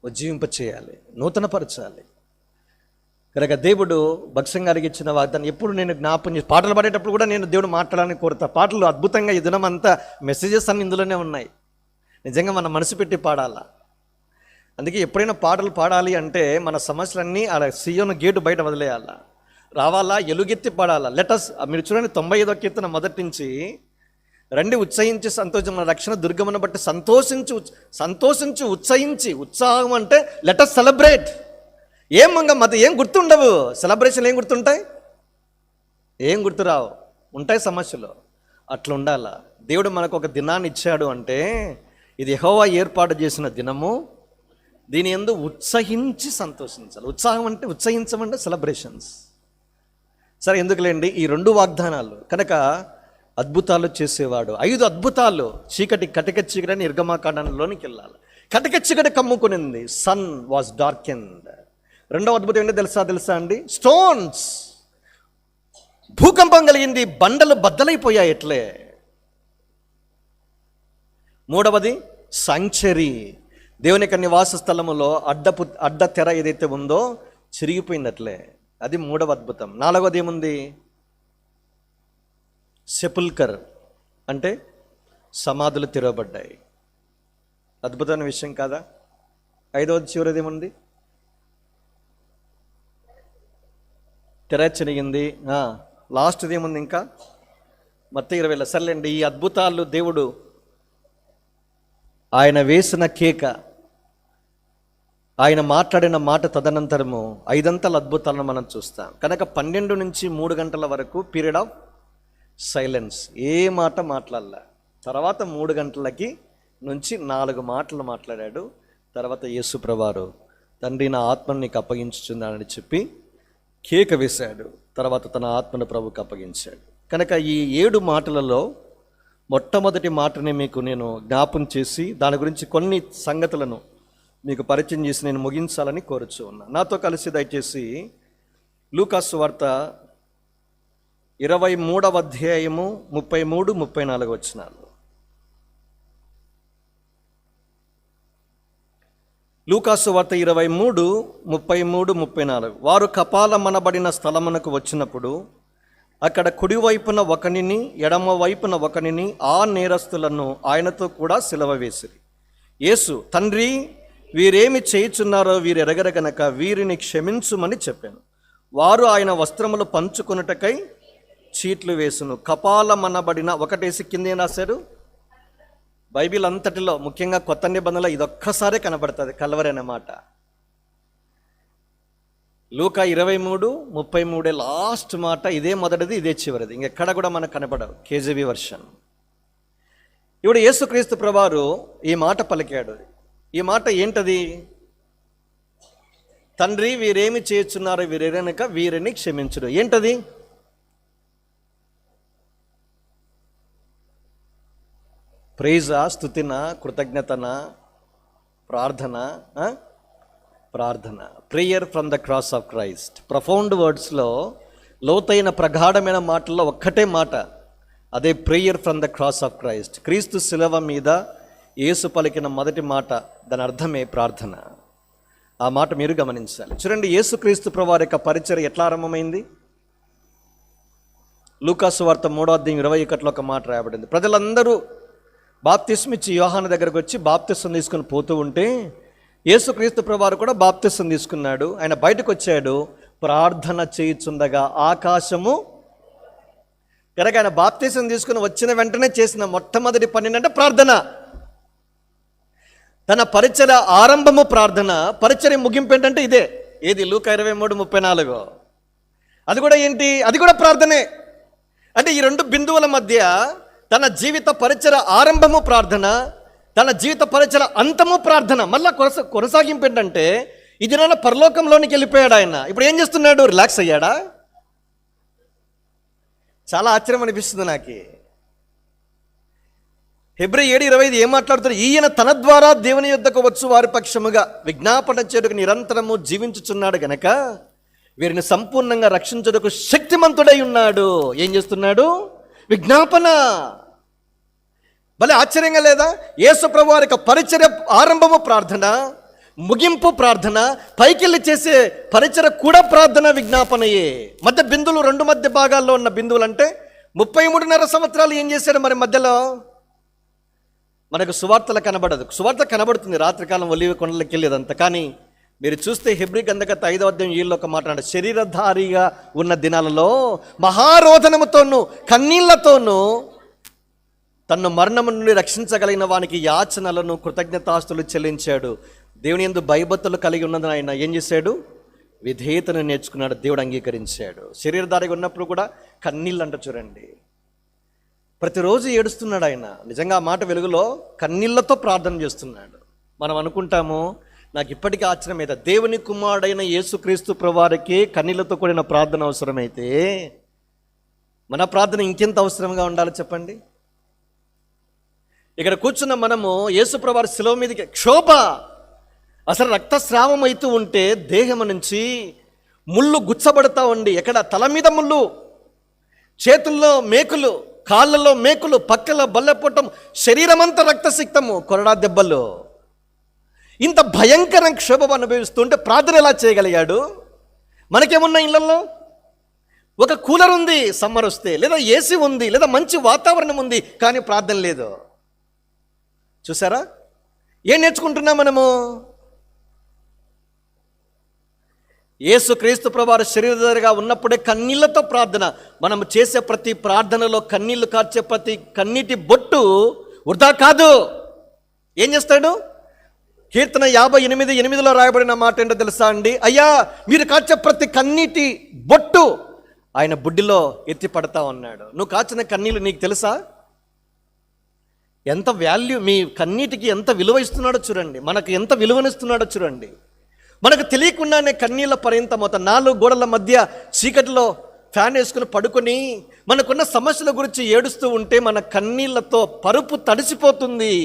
ఉజ్జీవింప చేయాలి, నూతనపరచాలి. కనుక దేవుడు భక్ష్యం గారికి ఇచ్చిన వాగ్దానం ఎప్పుడు నేను జ్ఞాపకం చేసి, పాటలు పాడేటప్పుడు కూడా నేను దేవుడు మాట్లాడాలని కోరుతా. పాటలు అద్భుతంగా ఈ దినం అంతా మెసేజెస్ అన్ని ఇందులోనే ఉన్నాయి. నిజంగా మన మనసు పెట్టి పాడాలా. అందుకే ఎప్పుడైనా పాటలు పాడాలి అంటే మన సమస్యలన్నీ ఆ సియోను గేటు బయట వదిలేయాలా, రావాలా, ఎలుగెత్తి పాడాలా. లెటస్, మీరు చూడండి 95వ కీర్తన మొదటి నుంచి, రండి ఉత్సహించి సంతోషం, మన రక్షణ దుర్గమును బట్టి సంతోషించి ఉత్సహించి. ఉత్సాహం అంటే లెటస్ సెలబ్రేట్. ఏం గుర్తుండవు సెలబ్రేషన్, ఏం గుర్తుంటాయి? ఏం గుర్తురావు, ఉంటాయి సమస్యలు. అట్లా ఉండాలా. దేవుడు మనకు ఒక దినాన్ని ఇచ్చాడు అంటే ఇది యెహోవా ఏర్పాటు చేసిన దినము, దీని యందు ఉత్సహించి సంతోషించాలి. ఉత్సాహం అంటే ఉత్సహించమంటే సెలబ్రేషన్స్. సరే ఎందుకులేండి, ఈ 2 వాగ్దానాలు. కనుక అద్భుతాలు చేసేవాడు, 5 అద్భుతాలు. కటిక చీకటి అని నిర్గమాకాండంలోనికి వెళ్ళాలి. కటిక చీకటి కమ్ముకునింది, సన్ వాజ్ డార్కెన్డ్. రెండవ అద్భుతం ఏంటో తెలుసా అండి? స్టోన్స్, భూకంపం కలిగింది, బండలు బద్దలైపోయాయి ఎట్లే. మూడవది సాంక్చురీ, దేవుని యొక్క నివాస స్థలములో అడ్డ తెర ఏదైతే ఉందో చిరిగిపోయిందట్లే. అది మూడవ అద్భుతం. నాలుగవది ఏముంది? సెపుల్కర్, అంటే సమాధులు తెరవబడ్డాయి. అద్భుతమైన విషయం కాదా? ఐదవది చివరిది ఏముంది? తెర చిరిగింది. లాస్ట్ది ఏముంది? ఇంకా మత్తయి 20. సర్లేండి, ఈ అద్భుతాలు దేవుడు ఆయన వేసిన కేక, ఆయన మాట్లాడిన మాట తదనంతరము 5 అంతల అద్భుతాలను మనం చూస్తాం. కనుక 12 నుంచి 3 గంటల వరకు పీరియడ్ ఆఫ్ సైలెన్స్, ఏ మాట మాట్లాడలే. తర్వాత 3 గంటలకి నుంచి 4 మాటలు మాట్లాడాడు. తర్వాత యేసు ప్రభువారు, తండ్రి నా ఆత్మను నీకు అప్పగించుచున్నానని చెప్పి కేక వేశాడు. తర్వాత తన ఆత్మను ప్రభుకు అప్పగించాడు. కనుక ఈ 7 మాటలలో మొట్టమొదటి మాటని మీకు నేను జ్ఞాపం చేసి దాని గురించి కొన్ని సంగతులను మీకు పరిచయం చేసి నేను ముగించాలని కోరుచు ఉన్నా. నాతో కలిసి దయచేసి లూకాసు సువార్త 23వ అధ్యాయము 33, 34 వచనాలు. లూకాసు సువార్త 23, 33, 34. వారు కపాలమనబడిన స్థలమునకు వచ్చినప్పుడు అక్కడ కుడివైపున ఒకనిని ఎడమ వైపున ఒకనిని ఆ నేరస్తులను ఆయనతో కూడా సిలువ వేసిరి. యేసు, తండ్రి వీరేమి చేయుచున్నారో వీరు ఎరగర గనక వీరిని క్షమించుమని చెప్పాను. వారు ఆయన వస్త్రములు పంచుకొనుటకై చీట్లు వేసును. కపాలమనబడిన, ఒకటేసి కింద ఏం రాశారు? బైబిల్ అంతటిలో ముఖ్యంగా కొత్త నిబంధనలో ఇదొక్కసారే కనబడుతుంది, కల్వరి అనే మాట. లూకా 23, 33 లాస్ట్ మాట. ఇదే మొదటిది, ఇదే చివరిది. ఇంకెక్కడ కూడా మనకు కనపడవు, కేజీబీ వర్షన్. ఇప్పుడు యేసుక్రీస్తు ప్రభువారు ఈ మాట పలికాడు. ఈ మాట ఏంటది? తండ్రి వీరేమి చేయుచున్నారో వీరెరగక వీరిని క్షమించుడు. ఏంటది? ప్రైజా, స్తుతిన, కృతజ్ఞతన, ప్రార్థన. Prayer from the cross of Christ. Profound వర్డ్స్లో, లోతైన ప్రగాఢమైన మాటల్లో ఒక్కటే మాట, అదే prayer from the cross of Christ. క్రీస్తు శిలువ మీద యేసు పలికిన మొదటి మాట, దాని అర్థమే ప్రార్థన. ఆ మాట మీరు గమనించాలి. చూడండి, యేసుక్రీస్తు ప్రభువారి యొక్క పరిచర్య ఎట్లా ఆరంభమైంది? లూకాసు వార్త 3వ అధ్యాయం 21లో ఒక మాట రాయబడింది. ప్రజలందరూ బాప్తిస్మ ఇచ్చి యోహాను దగ్గరకు వచ్చి బాప్తిస్మం తీసుకుని పోతూ ఉంటే యేసుక్రీస్తు ప్రభువారు కూడా బాప్తిస్మం తీసుకున్నాడు. ఆయన బయటకు వచ్చాడు, ప్రార్థన చేయుచుండగా ఆకాశము. కనుక ఆయన బాప్తిస్మం తీసుకుని వచ్చిన వెంటనే చేసిన మొట్టమొదటి పని ఏంటంటే ప్రార్థన. తన పరిచర్య ఆరంభము ప్రార్థన, పరిచర్య ముగింపు ఏంటంటే ఇదే. ఏది? లూకా 23:34. అది కూడా ఏంటి? అది కూడా ప్రార్థనే. అంటే ఈ రెండు బిందువుల మధ్య తన జీవిత పరిచర్య ఆరంభము ప్రార్థన, తన జీవిత పరిచర్య అంతము ప్రార్థన. మళ్ళా కొనసాగింపు ఏంటంటే ఇది నాన్న పరలోకంలోనికి వెళ్ళిపోయాడు ఆయన. ఇప్పుడు ఏం చేస్తున్నాడు? రిలాక్స్ అయ్యాడా? చాలా ఆశ్చర్యం అనిపిస్తుంది నాకు. హెబ్రీ 7:25 ఏం మాట్లాడుతారు? ఈయన తన ద్వారా దేవుని యొద్దకు వచ్చు వారి పక్షముగా విజ్ఞాపన చేయుటకు నిరంతరము జీవించుచున్నాడు గనక వీరిని సంపూర్ణంగా రక్షించుటకు శక్తిమంతుడై ఉన్నాడు. ఏం చేస్తున్నాడు? విజ్ఞాపన. భలే ఆశ్చర్యంగా లేదా? యేసు ప్రభువు వారి యొక్క పరిచర్య ఆరంభము ప్రార్థన, ముగింపు ప్రార్థన, పైకెళ్ళి చేసే పరిచర్య కూడా ప్రార్థన, విజ్ఞాపనయే. మధ్య బిందువులు, రెండు మధ్య భాగాల్లో ఉన్న బిందువులు అంటే 33.5 సంవత్సరాలు ఏం చేశాడు మరి మధ్యలో? మనకు సువార్తలు కనబడదు. సువార్త కనబడుతుంది రాత్రికాలం ఒలీవ కొండలకి వెళ్ళేదంతా. కానీ మీరు చూస్తే హెబ్రీ గ్రంథకర్త 5వ అధ్యాయం 7లో ఒక మాట అంటే, శరీరధారిగా ఉన్న దినాలలో మహారోదనముతోనూ కన్నీళ్లతోనూ తన్ను మరణము నుండి రక్షించగలిగిన వానికి యాచనలను కృతజ్ఞతాస్తులు చెల్లించాడు. దేవుని యందు భయభక్తులు కలిగి ఉన్నదని ఆయన ఏం చేశాడు? విధేయతను నేర్చుకున్నాడు. దేవుడు అంగీకరించాడు. శరీరధారిగా ఉన్నప్పుడు కూడా కన్నీళ్ళు అంట చూడండి. ప్రతిరోజు ఏడుస్తున్నాడు ఆయన. నిజంగా ఆ మాట వెలుగులో కన్నీళ్లతో ప్రార్థన చేస్తున్నాడు. మనం అనుకుంటాము, నాకు ఇప్పటికీ ఆశ్చర్యం అయితే, దేవుని కుమారుడైన యేసుక్రీస్తు ప్రభువారికి కన్నీళ్లతో కూడిన ప్రార్థన అవసరమైతే మన ప్రార్థన ఇంకెంత అవసరంగా ఉండాలో చెప్పండి. ఇక్కడ కూర్చున్న మనము యేసు ప్రభువారి శిలువ మీదకి క్షోభ, అసలు రక్తస్రావం అవుతూ ఉంటే దేహం నుంచి ముళ్ళు గుచ్చబడతా ఉండి, ఎక్కడ? తల మీద ముళ్ళు, చేతుల్లో మేకులు, కాళ్ళలో మేకులు, పక్కల బల్లెపోవటం, శరీరమంతా రక్తసిక్తము, కొరడా దెబ్బలు. ఇంత భయంకర క్షోభం అనుభవిస్తుంటే ప్రార్థన ఎలా చేయగలిగాడు? మనకేమున్నా ఇళ్లలో ఒక కూలర్ ఉంది సమ్మర్ వస్తే, లేదా ఏసీ ఉంది, లేదా మంచి వాతావరణం ఉంది, కానీ ప్రార్థన లేదు. చూసారా? ఏం నేర్చుకుంటున్నాం మనము? యేసుక్రీస్తు ప్రభువారు శరీరధారిగా ఉన్నప్పుడే కన్నీళ్లతో ప్రార్థన. మనం చేసే ప్రతి ప్రార్థనలో కన్నీళ్లు కార్చే ప్రతి కన్నీటి బొట్టు వృధా కాదు. ఏం చేస్తాడు? కీర్తన 58:8లో రాయబడిన మాట ఏంటో తెలుసా అండి? అయ్యా, మీరు కార్చే ప్రతి కన్నీటి బొట్టు ఆయన బుడ్డిలో ఎత్తి పడతా ఉన్నాడు. నువ్వు కాచిన కన్నీళ్ళు నీకు తెలుసా? ఎంత వాల్యూ, మీ కన్నీటికి ఎంత విలువ ఇస్తున్నాడో చూడండి. మనకు ఎంత విలువనిస్తున్నాడో చూడండి. మనకు తెలియకుండానే కన్నీళ్ళ పర్యంతమవుతా 4 గోడల మధ్య చీకటిలో ఫ్యాన్ వేసుకుని పడుకొని మనకున్న సమస్యల గురించి ఏడుస్తూ ఉంటే మన కన్నీళ్లతో పరుపు తడిసిపోతుంది.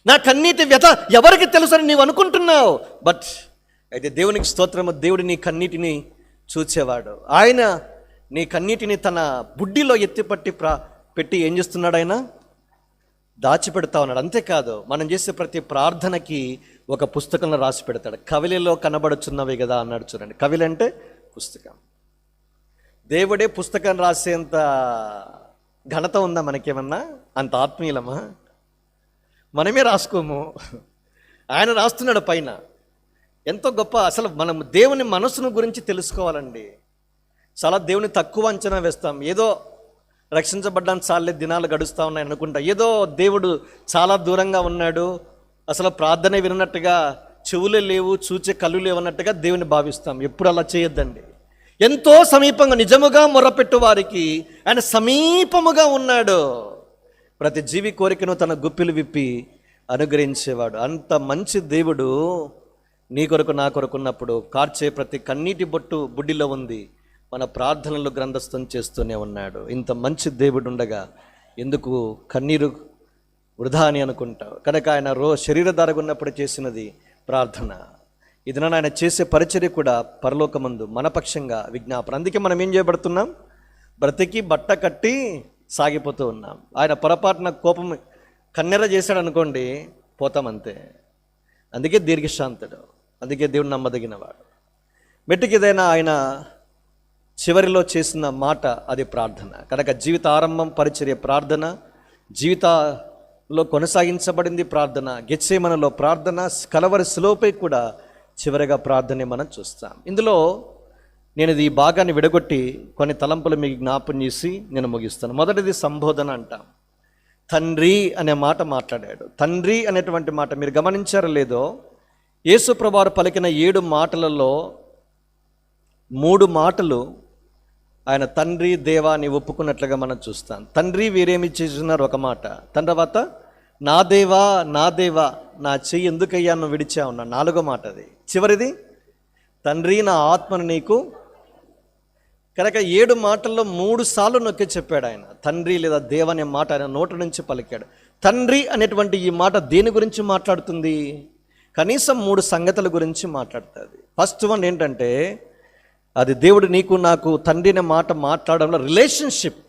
నా కన్నీటి వ్యత ఎవరికి తెలుసని నీవు అనుకుంటున్నావు. బట్ అయితే దేవునికి స్తోత్రము, దేవుడు నీ కన్నీటిని చూచేవాడు. ఆయన నీ కన్నీటిని తన బుడ్డిలో ఎత్తిపట్టి పెట్టి ఏం చేస్తున్నాడు? ఆయన దాచిపెడతా ఉన్నాడు. అంతేకాదు, మనం చేసే ప్రతి ప్రార్థనకి ఒక పుస్తకంలో రాసి పెడతాడు. కవిలిలో కనబడుచున్నవి కదా అన్నాడు చూడండి. కవిలి అంటే పుస్తకం. దేవుడే పుస్తకం రాసేంత ఘనత ఉందా మనకేమన్నా? అంత ఆత్మీయులమా? మనమే రాసుకోము, ఆయన రాస్తున్నాడు పైన. ఎంతో గొప్ప. అసలు మనం దేవుని మనసును గురించి తెలుసుకోవాలండి. చాలా దేవుని తక్కువ అంచనా వేస్తాం. ఏదో రక్షించబడ్డానికి చాలే, దినాలు గడుస్తూ ఉన్నాయి అనుకుంటా. ఏదో దేవుడు చాలా దూరంగా ఉన్నాడు, అసలు ప్రార్థన వినట్టుగా చెవులే లేవు, చూచే కళ్ళు లేవన్నట్టుగా దేవుని భావిస్తాం. ఎప్పుడు అలా చేయొద్దండి. ఎంతో సమీపంగా, నిజముగా మొర్రపెట్టు వారికి ఆయన సమీపముగా ఉన్నాడు. ప్రతి జీవి కోరికను తన గుప్పిలు విప్పి అనుగ్రహించేవాడు. అంత మంచి దేవుడు నీ కొరకు నా కొరకు ఉన్నప్పుడు కార్చే ప్రతి కన్నీటి బొట్టు బుడ్డిలో ఉంది. మన ప్రార్థనలు గ్రంథస్థం చేస్తూనే ఉన్నాడు. ఇంత మంచి దేవుడు ఉండగా ఎందుకు కన్నీరు వృధా అని అనుకుంటావు? కనుక ఆయన శరీరధారగా ఉన్నప్పుడు చేసినది ప్రార్థన. ఇది ఆయన చేసే పరిచర్య కూడా పరలోకమందు మన పక్షంగా విజ్ఞాపన. అందుకే మనం ఏం చేయబడుతున్నాం? బ్రతికి బట్ట కట్టి సాగిపోతూ ఉన్నాం. ఆయన పొరపాటున కోపం కన్నెర చేశాడు అనుకోండి, పోతాం అంతే. అందుకే దీర్ఘశాంతుడు, అందుకే దేవుడు నమ్మదగినవాడు. మెట్టుకిదైనా ఆయన చివరిలో చేసిన మాట అది ప్రార్థన. కనుక జీవిత ఆరంభం పరిచర్య ప్రార్థన, జీవితంలో కొనసాగించబడింది ప్రార్థన, గెత్సేమనలో ప్రార్థన, కలవరి శిలువపై కూడా చివరిగా ప్రార్థనే మనం చూస్తాం. ఇందులో నేను ఈ భాగాన్ని విడగొట్టి కొన్ని తలంపులు మీకు జ్ఞాపం చేసి నేను ముగిస్తాను. మొదటిది సంబోధన అంటాం. తండ్రి అనే మాట మాట్లాడాడు. తండ్రి అనేటువంటి మాట మీరు గమనించారో లేదో, యేసు ప్రభువారు పలికిన 7 మాటలలో 3 మాటలు ఆయన తండ్రి దేవా అని ఒప్పుకున్నట్లుగా మనం చూస్తాం. తండ్రి వీరేమి చేస్తున్నారు ఒక మాట, తర్వాత నా దేవా నా దేవా నా చెయ్యి ఎందుకయ్యా నువ్వు విడిచా ఉన్నా 4వ మాట అది. చివరిది తండ్రి నా ఆత్మను నీకు. కనుక 7 మాటల్లో 3 సార్లు నొక్కి చెప్పాడు ఆయన తండ్రి లేదా దేవ అనే మాట ఆయన నోటి నుంచి పలికాడు. తండ్రి అనేటువంటి ఈ మాట దేని గురించి మాట్లాడుతుంది? కనీసం 3 సంగతుల గురించి మాట్లాడుతుంది. ఫస్ట్ వన్ ఏంటంటే, అది దేవుడు నీకు నాకు తండ్రి అనే మాట మాట్లాడడంలో రిలేషన్షిప్,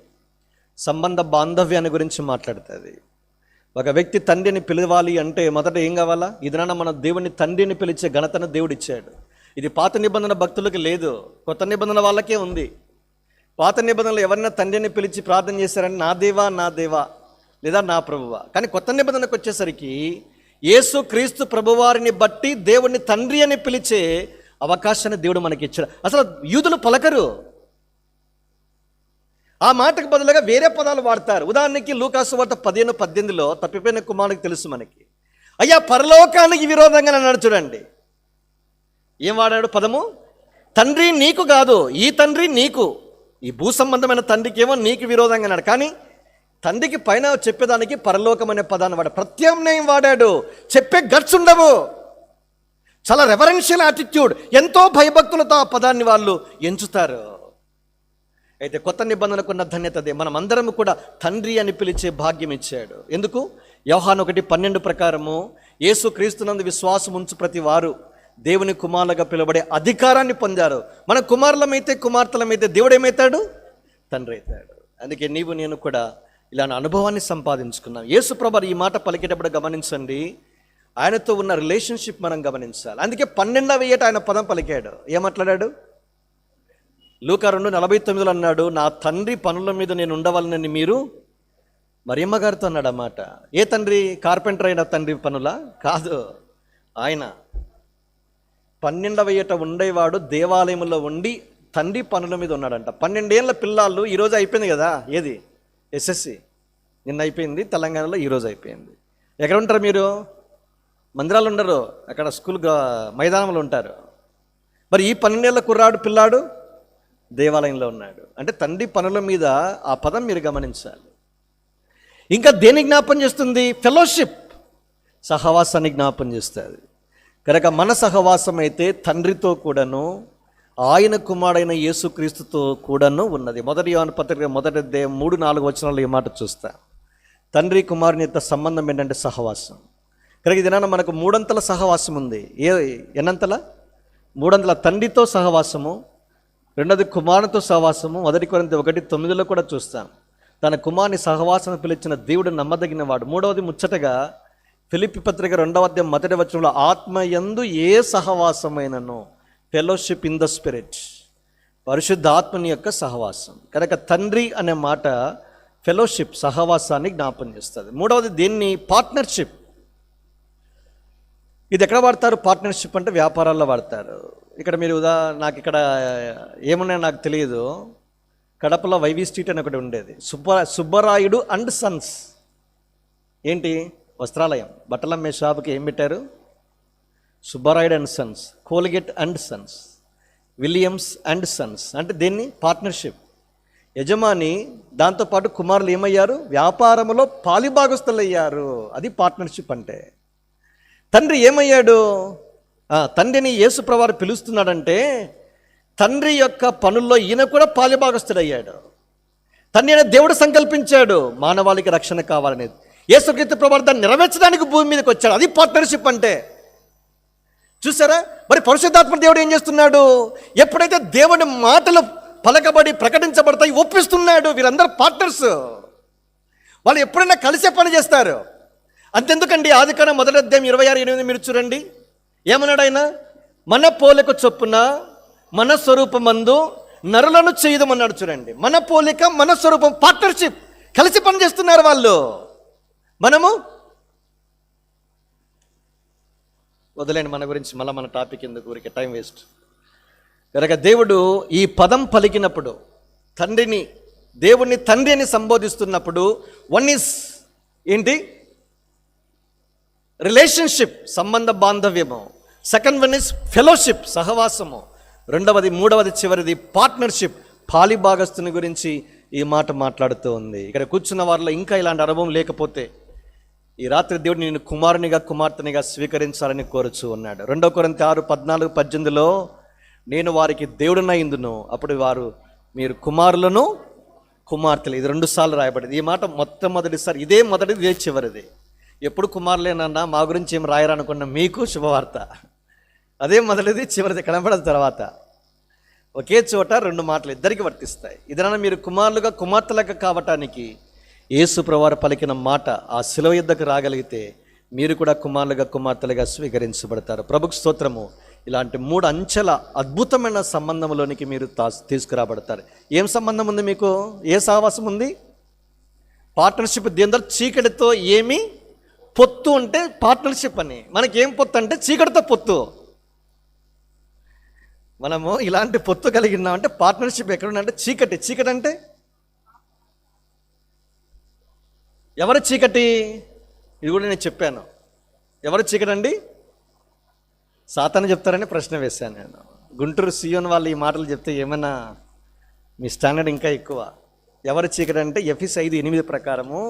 సంబంధ బాంధవ్యాన్ని గురించి మాట్లాడుతుంది. ఒక వ్యక్తి తండ్రిని పిలవాలి అంటే మొదట ఏం కావాలా? ఇదన మన దేవుని తండ్రిని పిలిచే ఘనతను దేవుడు ఇచ్చాడు. ఇది పాత నిబంధన భక్తులకి లేదు, కొత్త నిబంధన వాళ్ళకే ఉంది. పాత నిబంధనలు ఎవరైనా తండ్రిని పిలిచి ప్రార్థన చేశారని నా దేవా నా దేవా లేదా నా ప్రభువా. కానీ కొత్త నిబంధనకు వచ్చేసరికి యేసు క్రీస్తు ప్రభువారిని బట్టి దేవుడిని తండ్రి అని పిలిచే అవకాశాన్ని దేవుడు మనకి ఇచ్చాడు. అసలు యూదులు పలకరు, ఆ మాటకు బదులుగా వేరే పదాలు వాడతారు. ఉదాహరణకి లూకాసు వార్త 15:18లో తప్పిపోయిన కుమారునికి తెలుసు మనకి, అయ్యా పరలోకానికి విరోధంగా అన్నాడు. చూడండి ఏం వాడాడు పదము? తండ్రి నీకు కాదు, ఈ తండ్రి నీకు, ఈ భూ సంబంధమైన తండ్రికి ఏమో నీకు విరోధంగా అన్నాడు. కానీ తండ్రికి పైన చెప్పేదానికి పరలోకం అనే పదాన్ని వాడాడు, ప్రత్యామ్నాయం వాడాడు. చెప్పే గట్స్ ఉండవు, చాలా రెవరెన్షియల్ యాటిట్యూడ్, ఎంతో భయభక్తులతో ఆ పదాన్ని వాళ్ళు ఎంచుతారు. అయితే కొత్త నిబంధనకు ఉన్న ధన్యత అదే, మనం అందరం కూడా తండ్రి అని పిలిచే భాగ్యం ఇచ్చాడు. ఎందుకు? యోహాను 1:12 ప్రకారము యేసు క్రీస్తునందు విశ్వాసం ఉంచు ప్రతి వారు దేవుని కుమారులుగా పిలువబడే అధికారాన్ని పొందారు. మన కుమారులమైతే కుమార్తెలమైతే దేవుడు ఏమవుతాడు? తండ్రి అవుతాడు. అందుకే నీవు నేను కూడా ఇలాంటి అనుభవాన్ని సంపాదించుకున్నాం. యేసు ప్రభువు ఈ మాట పలికేటప్పుడు గమనించండి, ఆయనతో ఉన్న రిలేషన్షిప్ మనం గమనించాలి. అందుకే 12వ ఏట ఆయన పదం పలికాడు. ఏమాట్లాడాడు? లూకా 2:49 అన్నాడు, నా తండ్రి పనుల మీద నేను ఉండవాలని మీరు మరియమ్మ గారితో అన్నాడు అన్నమాట. ఏ తండ్రి? కార్పెంటర్ అయిన తండ్రి పనులా? కాదు, ఆయన 12వ ఏట ఉండేవాడు దేవాలయంలో ఉండి తండ్రి పనుల మీద ఉన్నాడంట. 12 ఏళ్ళ పిల్లలు ఈరోజు అయిపోయింది కదా, ఏది SSC నిన్న అయిపోయింది తెలంగాణలో, ఈరోజు అయిపోయింది. ఎక్కడ ఉంటారు మీరు? మందిరాలు ఉండరు, అక్కడ స్కూల్ మైదానంలో ఉంటారు. మరి ఈ 12 ఏళ్ళ కుర్రాడు పిల్లాడు దేవాలయంలో ఉన్నాడు. అంటే తండ్రి పనుల మీద ఆ పదం మీరు గమనించాలి. ఇంకా దేని జ్ఞాపం చేస్తుంది? ఫెలోషిప్, సహవాసాన్ని జ్ఞాపం చేస్తుంది. కనుక మన సహవాసం అయితే తండ్రితో కూడాను ఆయన కుమారుడైన యేసుక్రీస్తుతో కూడాను ఉన్నది. 1 యోహాను పత్రిక 1:3-4 వచనాలు ఈ మాట చూస్తా. తండ్రి కుమారుని యొక్క సంబంధం ఏంటంటే సహవాసం. కనుక ఇది మనకు 3 అంతల సహవాసం ఉంది. ఎన్నంతల? 3 అంతల తండ్రితో సహవాసము, 2ది కుమారునితో సహవాసము. 1 కొరింథీ 1:9 కూడా చూస్తాం. తన కుమారుని సహవాసం పిలిచిన దేవుడు నమ్మదగిన వాడు. 3వది ముచ్చటగా ఫిలిప్పీ పత్రిక 2వ అధ్యాయం 1వ వచనంలో ఆత్మయందు ఏ సహవాసమైనను, ఫెలోషిప్ ఇన్ ద స్పిరిట్, పరిశుద్ధాత్మని యొక్క సహవాసం. కనుక తండ్రి అనే మాట ఫెలోషిప్, సహవాసాన్ని జ్ఞాపం చేస్తుంది. 3వది దీన్ని పార్ట్నర్షిప్. ఇది ఎక్కడ వాడతారు? పార్ట్నర్షిప్ అంటే వ్యాపారాల్లో వాడతారు. ఇక్కడ మీరు నాకు ఇక్కడ ఏమున్నాయో నాకు తెలియదు, కడపలో వైవి స్ట్రీట్ అని ఒకటి ఉండేది, సుబ్బరాయుడు అండ్ సన్స్. ఏంటి? వస్త్రాలయం, బట్టలు అమ్మే షాపుకి ఏం పెట్టారు? Subbarayudu and Sons, Colgate and Sons, Williams and Sons. అంటే దీన్ని పార్ట్నర్షిప్. యజమాని దాంతోపాటు కుమారులు ఏమయ్యారు? వ్యాపారంలో పాలిభాగస్తులు అయ్యారు. అది పార్ట్నర్షిప్ అంటే. తండ్రి ఏమయ్యాడు? తండ్రిని యేసు ప్రభువు పిలుస్తున్నాడంటే తండ్రి యొక్క పనుల్లో ఈయన కూడా పాలిభాగస్తుడయ్యాడు. తండ్రి అనే దేవుడు సంకల్పించాడు మానవాళికి రక్షణ కావాలనేది. యేసుక్రీస్తు ప్రభువు దాన్ని నెరవేర్చడానికి భూమి మీదకి వచ్చాడు. అది పార్ట్నర్షిప్ అంటే. చూసారా? మరి పరిశుద్ధాత్మ దేవుడు ఏం చేస్తున్నాడు? ఎప్పుడైతే దేవుని మాటలు పలకబడి ప్రకటించబడతాయి ఒప్పిస్తున్నాడు. వీరందరూ పార్ట్నర్స్. వాళ్ళు ఎప్పుడైనా కలిసే పని చేస్తారు. అంతెందుకండి, ఆదికాండం 1వ అధ్యాయం 26:8 మీరు చూడండి. ఏమన్నాడు ఆయన? మన పోలిక చొప్పున మన స్వరూపమందు నరులను చేయదమన్నాడు. చూడండి, మన పోలిక మన స్వరూపం, పార్ట్నర్షిప్, కలిసి పని చేస్తున్నారు వాళ్ళు. మనము వదిలేండి మన గురించి, మళ్ళీ మన టాపిక్ ఎందుకు, ఊరికే టైం వేస్ట్. కనుక దేవుడు ఈ పదం పలికినప్పుడు, దేవుణ్ణి తండ్రి అని సంబోధిస్తున్నప్పుడు, వన్ ఈజ్ ఏంటి? రిలేషన్షిప్, సంబంధ బాంధవ్యము. సెకండ్ వన్ ఇస్ ఫెలోషిప్, సహవాసము. రెండవది, మూడవది, చివరిది పార్ట్నర్షిప్, పాలిభాగస్తుని గురించి ఈ మాట మాట్లాడుతూ ఉంది. ఇక్కడ కూర్చున్న వారిలో ఇంకా ఇలాంటి అనుభవం లేకపోతే ఈ రాత్రి దేవుడు నేను కుమారునిగా కుమార్తెనిగా స్వీకరించాలని కోరుచూ ఉన్నాడు. 2 కొరింథీ 6:14-18 నేను వారికి దేవుడునైందును, అప్పుడు వారు మీరు కుమారులను కుమార్తెలు. ఇది 2 సార్లు రాయబడింది. ఈ మాట మొట్టమొదటిసారి, ఇదే మొదటిది, ఇదే చివరిది. ఎప్పుడు కుమారులేనన్నా మా గురించి ఏం రాయరనుకున్న మీకు శుభవార్త. అదే మొదటిది, చివరిది కనబడదు. తర్వాత ఒకే చోట 2 మాటలు ఇద్దరికి వర్తిస్తాయి. ఇదన్నా మీరు కుమారులుగా కుమార్తెలుగా కావటానికి యేసు ప్రభువారు పలికిన మాట ఆ శిలువ యుద్ధకు రాగలిగితే మీరు కూడా కుమారులుగా కుమార్తెలుగా స్వీకరించబడతారు. ప్రభుకు స్తోత్రము. ఇలాంటి 3 అంచెల అద్భుతమైన సంబంధంలోనికి మీరు తీసుకురాబడతారు. ఏం సంబంధం ఉంది మీకు? ఏ సహవాసం ఉంది? పార్ట్నర్షిప్. దీంతో చీకటితో ఏమి పొత్తు అంటే పార్ట్నర్షిప్ అని. మనకేం పొత్తు అంటే చీకటితో పొత్తు. మనము ఇలాంటి పొత్తు కలిగి ఉన్నామంటే పార్ట్నర్షిప్ ఎక్కడుందంటే చీకటి. చీకటి అంటే ఎవరు చీకటి? ఇది కూడా నేను చెప్పాను. ఎవరు చీకటి అండి? సాతాను చెప్తారని ప్రశ్న వేశాను నేను. గుంటూరు సియోన్ వాళ్ళు ఈ మాటలు చెప్తే ఏమైనా మీ స్టాండర్డ్ ఇంకా ఎక్కువ. ఎవరు చీకటి అంటే ఎఫెసీ 5:8 ప్రకారము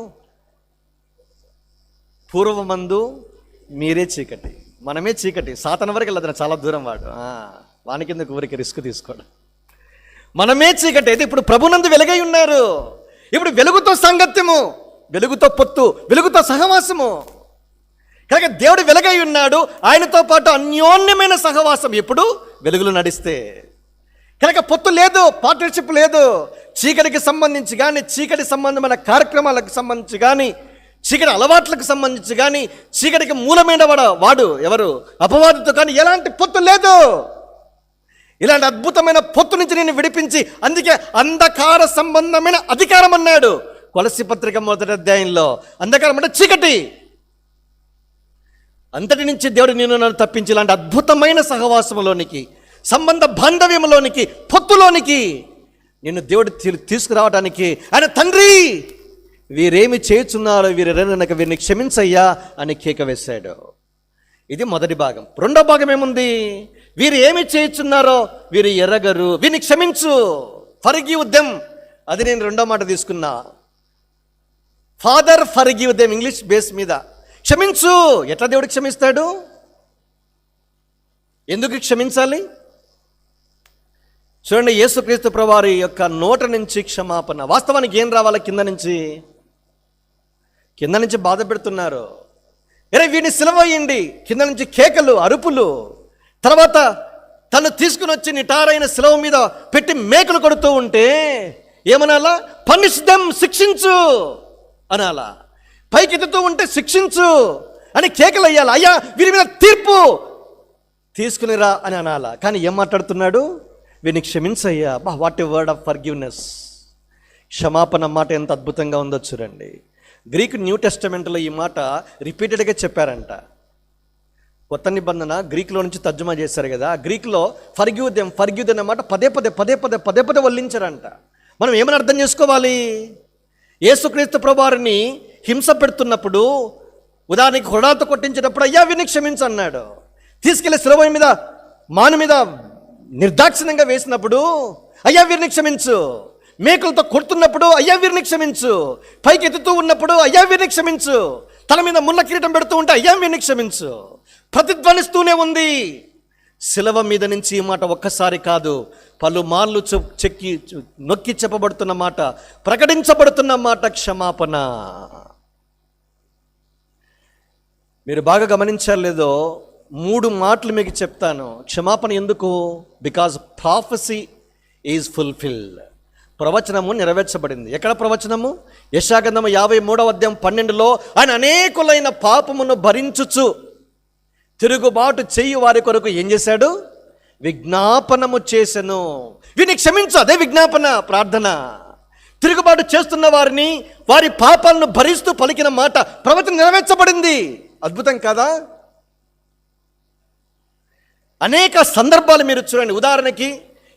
పూర్వమందు మీరే చీకటి, మనమే చీకటి. సాతాను వరకు వెళ్ళదు, చాలా దూరం వాడు. వాని కింద ఊరికి రిస్క్ తీసుకోవడం. మనమే చీకటి అయితే ఇప్పుడు ప్రభునందు వెలుగై ఉన్నారు. ఇప్పుడు వెలుగుతో సాంగత్యము, వెలుగుతో పొత్తు, వెలుగుతో సహవాసము. కనుక దేవుడు వెలుగై ఉన్నాడు, ఆయనతో పాటు అన్యోన్యమైన సహవాసం ఎప్పుడు వెలుగులు నడిస్తే. కనుక పొత్తు లేదు, పార్ట్నర్షిప్ లేదు. చీకటికి సంబంధించి కానీ, చీకటి సంబంధమైన కార్యక్రమాలకు సంబంధించి కానీ, చీకటి అలవాట్లకు సంబంధించి కానీ, చీకటికి మూలమైన వాడు ఎవరు? అపవాదితో కానీ ఎలాంటి పొత్తు లేదు. ఇలాంటి అద్భుతమైన పొత్తు నుంచి నేను విడిపించి, అందుకే అంధకార సంబంధమైన అధికారం అన్నాడు కొలస్సీ పత్రిక 1వ అధ్యాయంలో. అంధకారం అంటే చీకటి. అంతటి నుంచి దేవుడు నన్ను తప్పించి ఇలాంటి అద్భుతమైన సహవాసంలోనికి, సంబంధ బాంధవ్యంలోనికి, పొత్తులోనికి నిన్ను దేవుడు తీసుకురావడానికి ఆయన తండ్రి వీరేమి చేయుచున్నారో వీరిని క్షమించయ్యా అని కేక వేశాడు. ఇది మొదటి భాగం. రెండో భాగం ఏముంది? వీరు ఏమి చేయుచున్నారో వీరు ఎరగరు, వీరిని క్షమించు. Forgive them. అది నేను రెండో మాట తీసుకున్నా. Father forgive them, English base మీద. క్షమించు. ఎట్లా దేవుడు క్షమిస్తాడు? ఎందుకు క్షమించాలి? చూడండి, యేసుక్రీస్తు ప్రభువారి యొక్క నోట నుంచి క్షమాపణ. వాస్తవానికి ఏం రావాలి? కింద నుంచి బాధ పెడుతున్నారు. అరే వీడిని సిలువేయండి. కింద నుంచి కేకలు, అరుపులు. తర్వాత తను తీసుకుని వచ్చి నిటారైన సిలువ మీద పెట్టి మేకలు కొడుతూ ఉంటే ఏమనాలా? పనిష్ దెమ్, శిక్షించు అనాలా. పైకెత్తుతూ ఉంటే శిక్షించు అని కేకలు అయ్యాలి. అయ్యా వీరి మీద తీర్పు తీసుకునిరా అని అనాలా. కానీ ఏం మాట్లాడుతున్నాడు? వీరిని క్షమించయ్యా. What a word of forgiveness. క్షమాపణ మాట ఎంత అద్భుతంగా ఉందో చూడండి. గ్రీక్ న్యూ టెస్టమెంట్లో ఈ మాట రిపీటెడ్గా చెప్పారంట. కొత్త నిబంధన గ్రీక్లో నుంచి తర్జుమా చేశారు కదా. గ్రీక్లో ఫర్గివ్ దెమ్ అనే మాట పదే పదే వల్లించారంట. మనం ఏమని అర్థం చేసుకోవాలి? యేసుక్రీస్తు ప్రభువారిని హింస పెడుతున్నప్పుడు, ఉదాహరణకి హృదయాలతో కొట్టించేటప్పుడు అయ్యా వీరిని క్షమించు అన్నాడు. తీసుకెళ్లి శిలువ మీద, మాను మీద నిర్దాక్షిణ్యంగా వేసినప్పుడు అయ్యా వీరిని క్షమించు. మేకులతో కొడుతున్నప్పుడు అయ్యా వీరిని క్షమించు. పైకి ఎత్తుతూ ఉన్నప్పుడు అయ్యా వీరిని క్షమించు. తల మీద ముళ్ళ కిరీటం పెడుతూ ఉంటే అయ్యా వీరిని క్షమించు. ప్రతిధ్వనిస్తూనే ఉంది. శిలువ మీద నుంచి ఈ మాట ఒక్కసారి కాదు, పలుమార్లు నొక్కి చెప్పబడుతున్న మాట, ప్రకటించబడుతున్న మాట క్షమాపణ. మీరు బాగా గమనించారు లేదో, 3 మాటలు మీకు చెప్తాను. క్షమాపణ ఎందుకు? Because prophecy is fulfilled. ప్రవచనము నెరవేర్చబడింది. ఎక్కడ ప్రవచనము? యెషయా 53:12 ఆయన అనేకులైన పాపమును భరించుచు తిరుగుబాటు చెయ్యి వారి కొరకు ఏం చేశాడు? విజ్ఞాపనము చేసెను. వీరిని క్షమించు. అదే విజ్ఞాపన, ప్రార్థన. తిరుగుబాటు చేస్తున్న వారిని, వారి పాపాలను భరిస్తూ పలికిన మాట ప్రవచనం నెరవేర్చబడింది. అద్భుతం కాదా? అనేక సందర్భాలు మీరు చూడండి. ఉదాహరణకి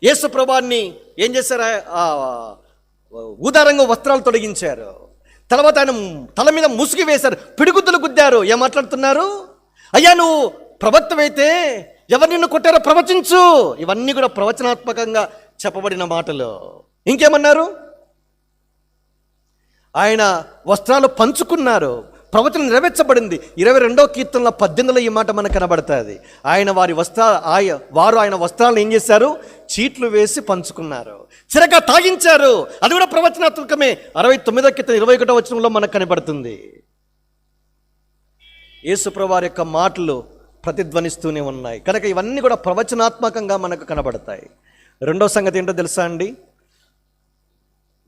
యేసు ప్రభువాన్ని ఏం చేశారు? ఊదారంగా వస్త్రాలు తొలగించారు. తర్వాత ఆయన తల మీద ముసుగు వేశారు, పిడిగుద్దులు గుద్దారు. ఏం మాట్లాడుతున్నారు? అయ్యా నువ్వు ప్రవక్తవైతే ఎవరు నిన్ను కొట్టారో ప్రవచించు. ఇవన్నీ కూడా ప్రవచనాత్మకంగా చెప్పబడిన మాటలు. ఇంకేమన్నారు? ఆయన వస్త్రాలు పంచుకున్నారు, ప్రవచనం నెరవేర్చబడింది. 22వ కీర్తనలో 18లో ఈ మాట మనకు కనబడుతుంది. వారు ఆయన వస్త్రాలను ఏం చేశారు? చీట్లు వేసి పంచుకున్నారు, చిరగా తాగించారు. అది కూడా ప్రవచనాత్మకమే. 69వ కీర్తన 21వ వచనంలో మనకు కనబడుతుంది. యేసుప్రభువు వారి యొక్క మాటలు ప్రతిధ్వనిస్తూనే ఉన్నాయి కనుక ఇవన్నీ కూడా ప్రవచనాత్మకంగా మనకు కనబడతాయి. రెండో సంగతి ఏంటో తెలుసా అండి?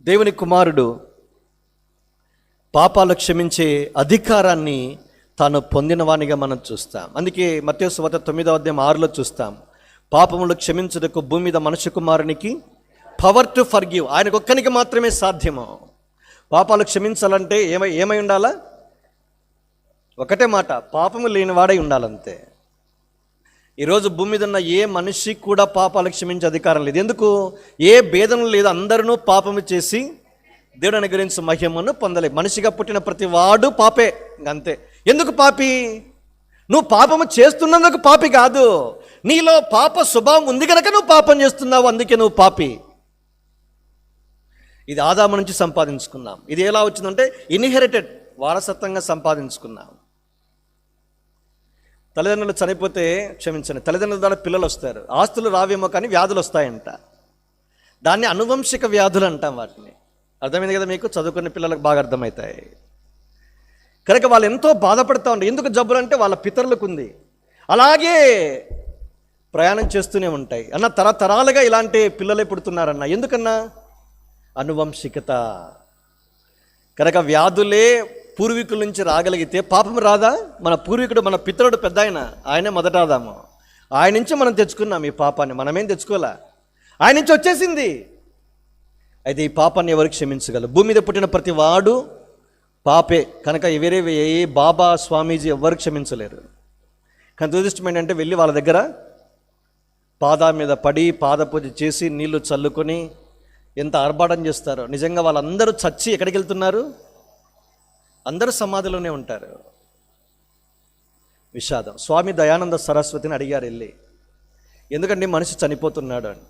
దేవుని కుమారుడు పాపాలు క్షమించే అధికారాన్ని తాను పొందినవానిగా మనం చూస్తాం. అందుకే మత్తయి సువార్త 9వ అధ్యాయం 6లో చూస్తాం, పాపములు క్షమించుటకు భూమి మీద మనుష్య కుమారునికి పవర్ టు ఫర్గివ్. ఆయనకు ఒక్కనికి మాత్రమే సాధ్యము. పాపాలు క్షమించాలంటే ఏమై ఉండాలా? ఒకటే మాట, పాపము లేనివాడై ఉండాలంతే. ఈరోజు భూమి మీద ఉన్న ఏ మనిషి కూడా పాపాలు క్షమించే అధికారం లేదు. ఎందుకు? ఏ భేదం లేదు, అందరూ పాపము చేసి దేవుడు అనుగ్రహించిన మహిమను పొందలేదు. మనిషిగా పుట్టిన ప్రతి వాడు పాపే, అంతే. ఎందుకు పాపి? నువ్వు పాపము చేస్తున్నందుకు పాపి కాదు, నీలో పాప స్వభావం ఉంది కనుక నువ్వు పాపం చేస్తున్నావు, అందుకే నువ్వు పాపి. ఇది ఆదాము నుంచి సంపాదించుకున్నాం. ఇది ఎలా వచ్చిందంటే ఇన్హెరిటెడ్, వారసత్వంగా సంపాదించుకున్నాం. తల్లిదండ్రులు చనిపోతే క్షమించండి, తల్లిదండ్రుల ద్వారా పిల్లలు వస్తారు. ఆస్తులు రావేమో కానీ వ్యాధులు వస్తాయంట. దాన్ని అనువంశిక వ్యాధులు అంటాం వాటిని. అర్థమైంది కదా మీకు? చదువుకున్న పిల్లలకు బాగా అర్థమవుతాయి. కనుక వాళ్ళు ఎంతో బాధపడుతూ ఉంటారు. ఎందుకు జబ్బులు అంటే వాళ్ళ పితరులకు ఉంది, అలాగే ప్రయాణం చేస్తూనే ఉంటాయి అన్న. తరతరాలుగా ఇలాంటి పిల్లలే పుడుతున్నారన్న. ఎందుకన్నా? అనువంశికత. కనుక వ్యాధులే పూర్వీకుల నుంచి రాగలిగితే పాపం రాదా? మన పూర్వీకుడు, మన పితరుడు పెద్ద ఆయనే మొదట ఆదాము. ఆయన నుంచి మనం తెచ్చుకున్నాం ఈ పాపాన్ని. మనమేం తెచ్చుకోలే, ఆయన నుంచి వచ్చేసింది. అయితే ఈ పాపాన్ని ఎవరికి క్షమించగలరు? భూమి మీద పుట్టిన ప్రతి వాడు పాపే కనుక వేరే ఏ బాబా స్వామీజీ ఎవరు క్షమించలేరు. కానీ దురదృష్టం ఏంటంటే వెళ్ళి వాళ్ళ దగ్గర పాదాల మీద పడి పాదపూజ చేసి నీళ్లు చల్లుకొని ఎంత ఆర్భాటం చేస్తారో. నిజంగా వాళ్ళందరూ చచ్చి ఎక్కడికి వెళ్తున్నారు? అందరూ సమాధిలోనే ఉంటారు. విషాదం. స్వామి దయానంద సరస్వతిని అడిగారు వెళ్ళి, ఎందుకంటే మనిషి చనిపోతున్నాడు అని.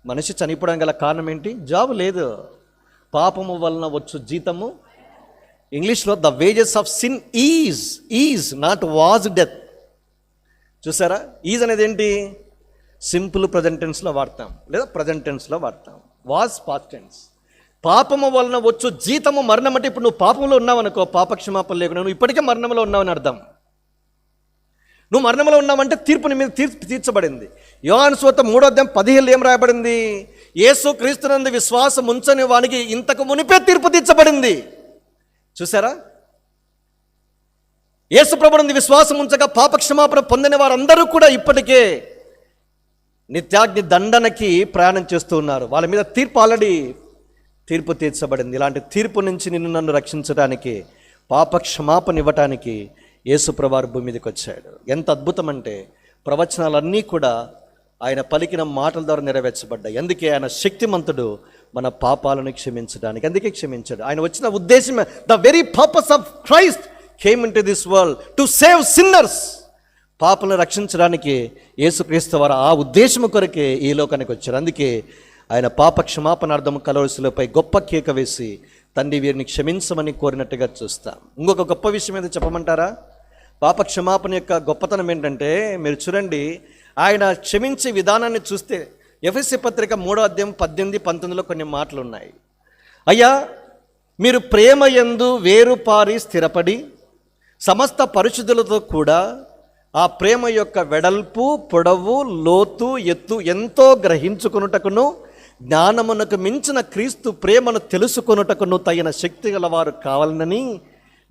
మనిషి చనిపోవడం గల కారణం ఏంటి? జాబ్ లేదు, పాపము వలన వచ్చు జీతము. ఇంగ్లీష్లో the wages of sin is not was death. చూసారా? ఈజ్ అనేది ఏంటి? సింపుల్ ప్రజెంట్ టెన్స్లో వాడతాం లేదా ప్రజెంట్ టెన్స్లో వాడతాం. Was past tense. పాపము వలన వచ్చు జీతము మరణం. అంటే ఇప్పుడు నువ్వు పాపంలో ఉన్నావు అనుకో, పాపక్షమాపణ లేకుండా నువ్వు ఇప్పటికే మరణంలో ఉన్నావని అర్థం. నువ్వు మరణంలో ఉన్నావంటే తీర్పుని మీద తీర్చబడింది. యోహాను సువార్త 3వ అధ్యాయం 15 ఏం రాయబడింది? యేసు క్రీస్తునందు విశ్వాసం ఉంచని వానికి ఇంతకు మునిపే తీర్పు తీర్చబడింది. చూసారా? యేసు ప్రభునందు విశ్వాసం ఉంచగా పాపక్షమాపణ పొందిన వారందరూ కూడా ఇప్పటికే నిత్యాగ్ని దండనకి ప్రయాణం చేస్తూ ఉన్నారు. వాళ్ళ మీద తీర్పు తీర్చబడింది. ఇలాంటి తీర్పు నుంచి నిన్ను నన్ను రక్షించడానికి, పాపక్షమాపణ ఇవ్వటానికి యేసుప్రభువు భూమి మీదకి వచ్చాడు. ఎంత అద్భుతం అంటే ప్రవచనాలన్నీ కూడా ఆయన పలికిన మాటల ద్వారా నెరవేర్చబడ్డాయి. అందుకే ఆయన శక్తిమంతుడు మన పాపాలను క్షమించడానికి. అందుకే క్షమించాడు. ఆయన వచ్చిన ఉద్దేశం, the very purpose of Christ came into this world to save sinners. పాపలను రక్షించడానికి యేసుక్రీస్తు వారు ఆ ఉద్దేశం కొరకే ఈ లోకానికి వచ్చారు. అందుకే ఆయన పాప క్షమాపణార్థం కలవరిశిలపై గొప్ప కేక వేసి తండ్రి వీరిని క్షమించమని కోరినట్టుగా చూస్తాం. ఇంకొక గొప్ప విషయం ఏదో చెప్పమంటారా? పాప క్షమాపణ యొక్క గొప్పతనం ఏంటంటే, మీరు చూడండి, ఆయన క్షమించే విధానాన్ని చూస్తే ఎఫెసీ పత్రిక 3వ అధ్యాయం 18, 19లో కొన్ని మాటలు ఉన్నాయి. అయ్యా, మీరు ప్రేమ యందు వేరుపారి స్థిరపడి సమస్త పరిశుద్ధులతో కూడా ఆ ప్రేమ యొక్క వెడల్పు, పొడవు, లోతు, ఎత్తు ఎంతో గ్రహించుకొనుటకును జ్ఞానమునకు మించిన క్రీస్తు ప్రేమను తెలుసుకొనుటకును తగిన శక్తి గలవారు కావాలని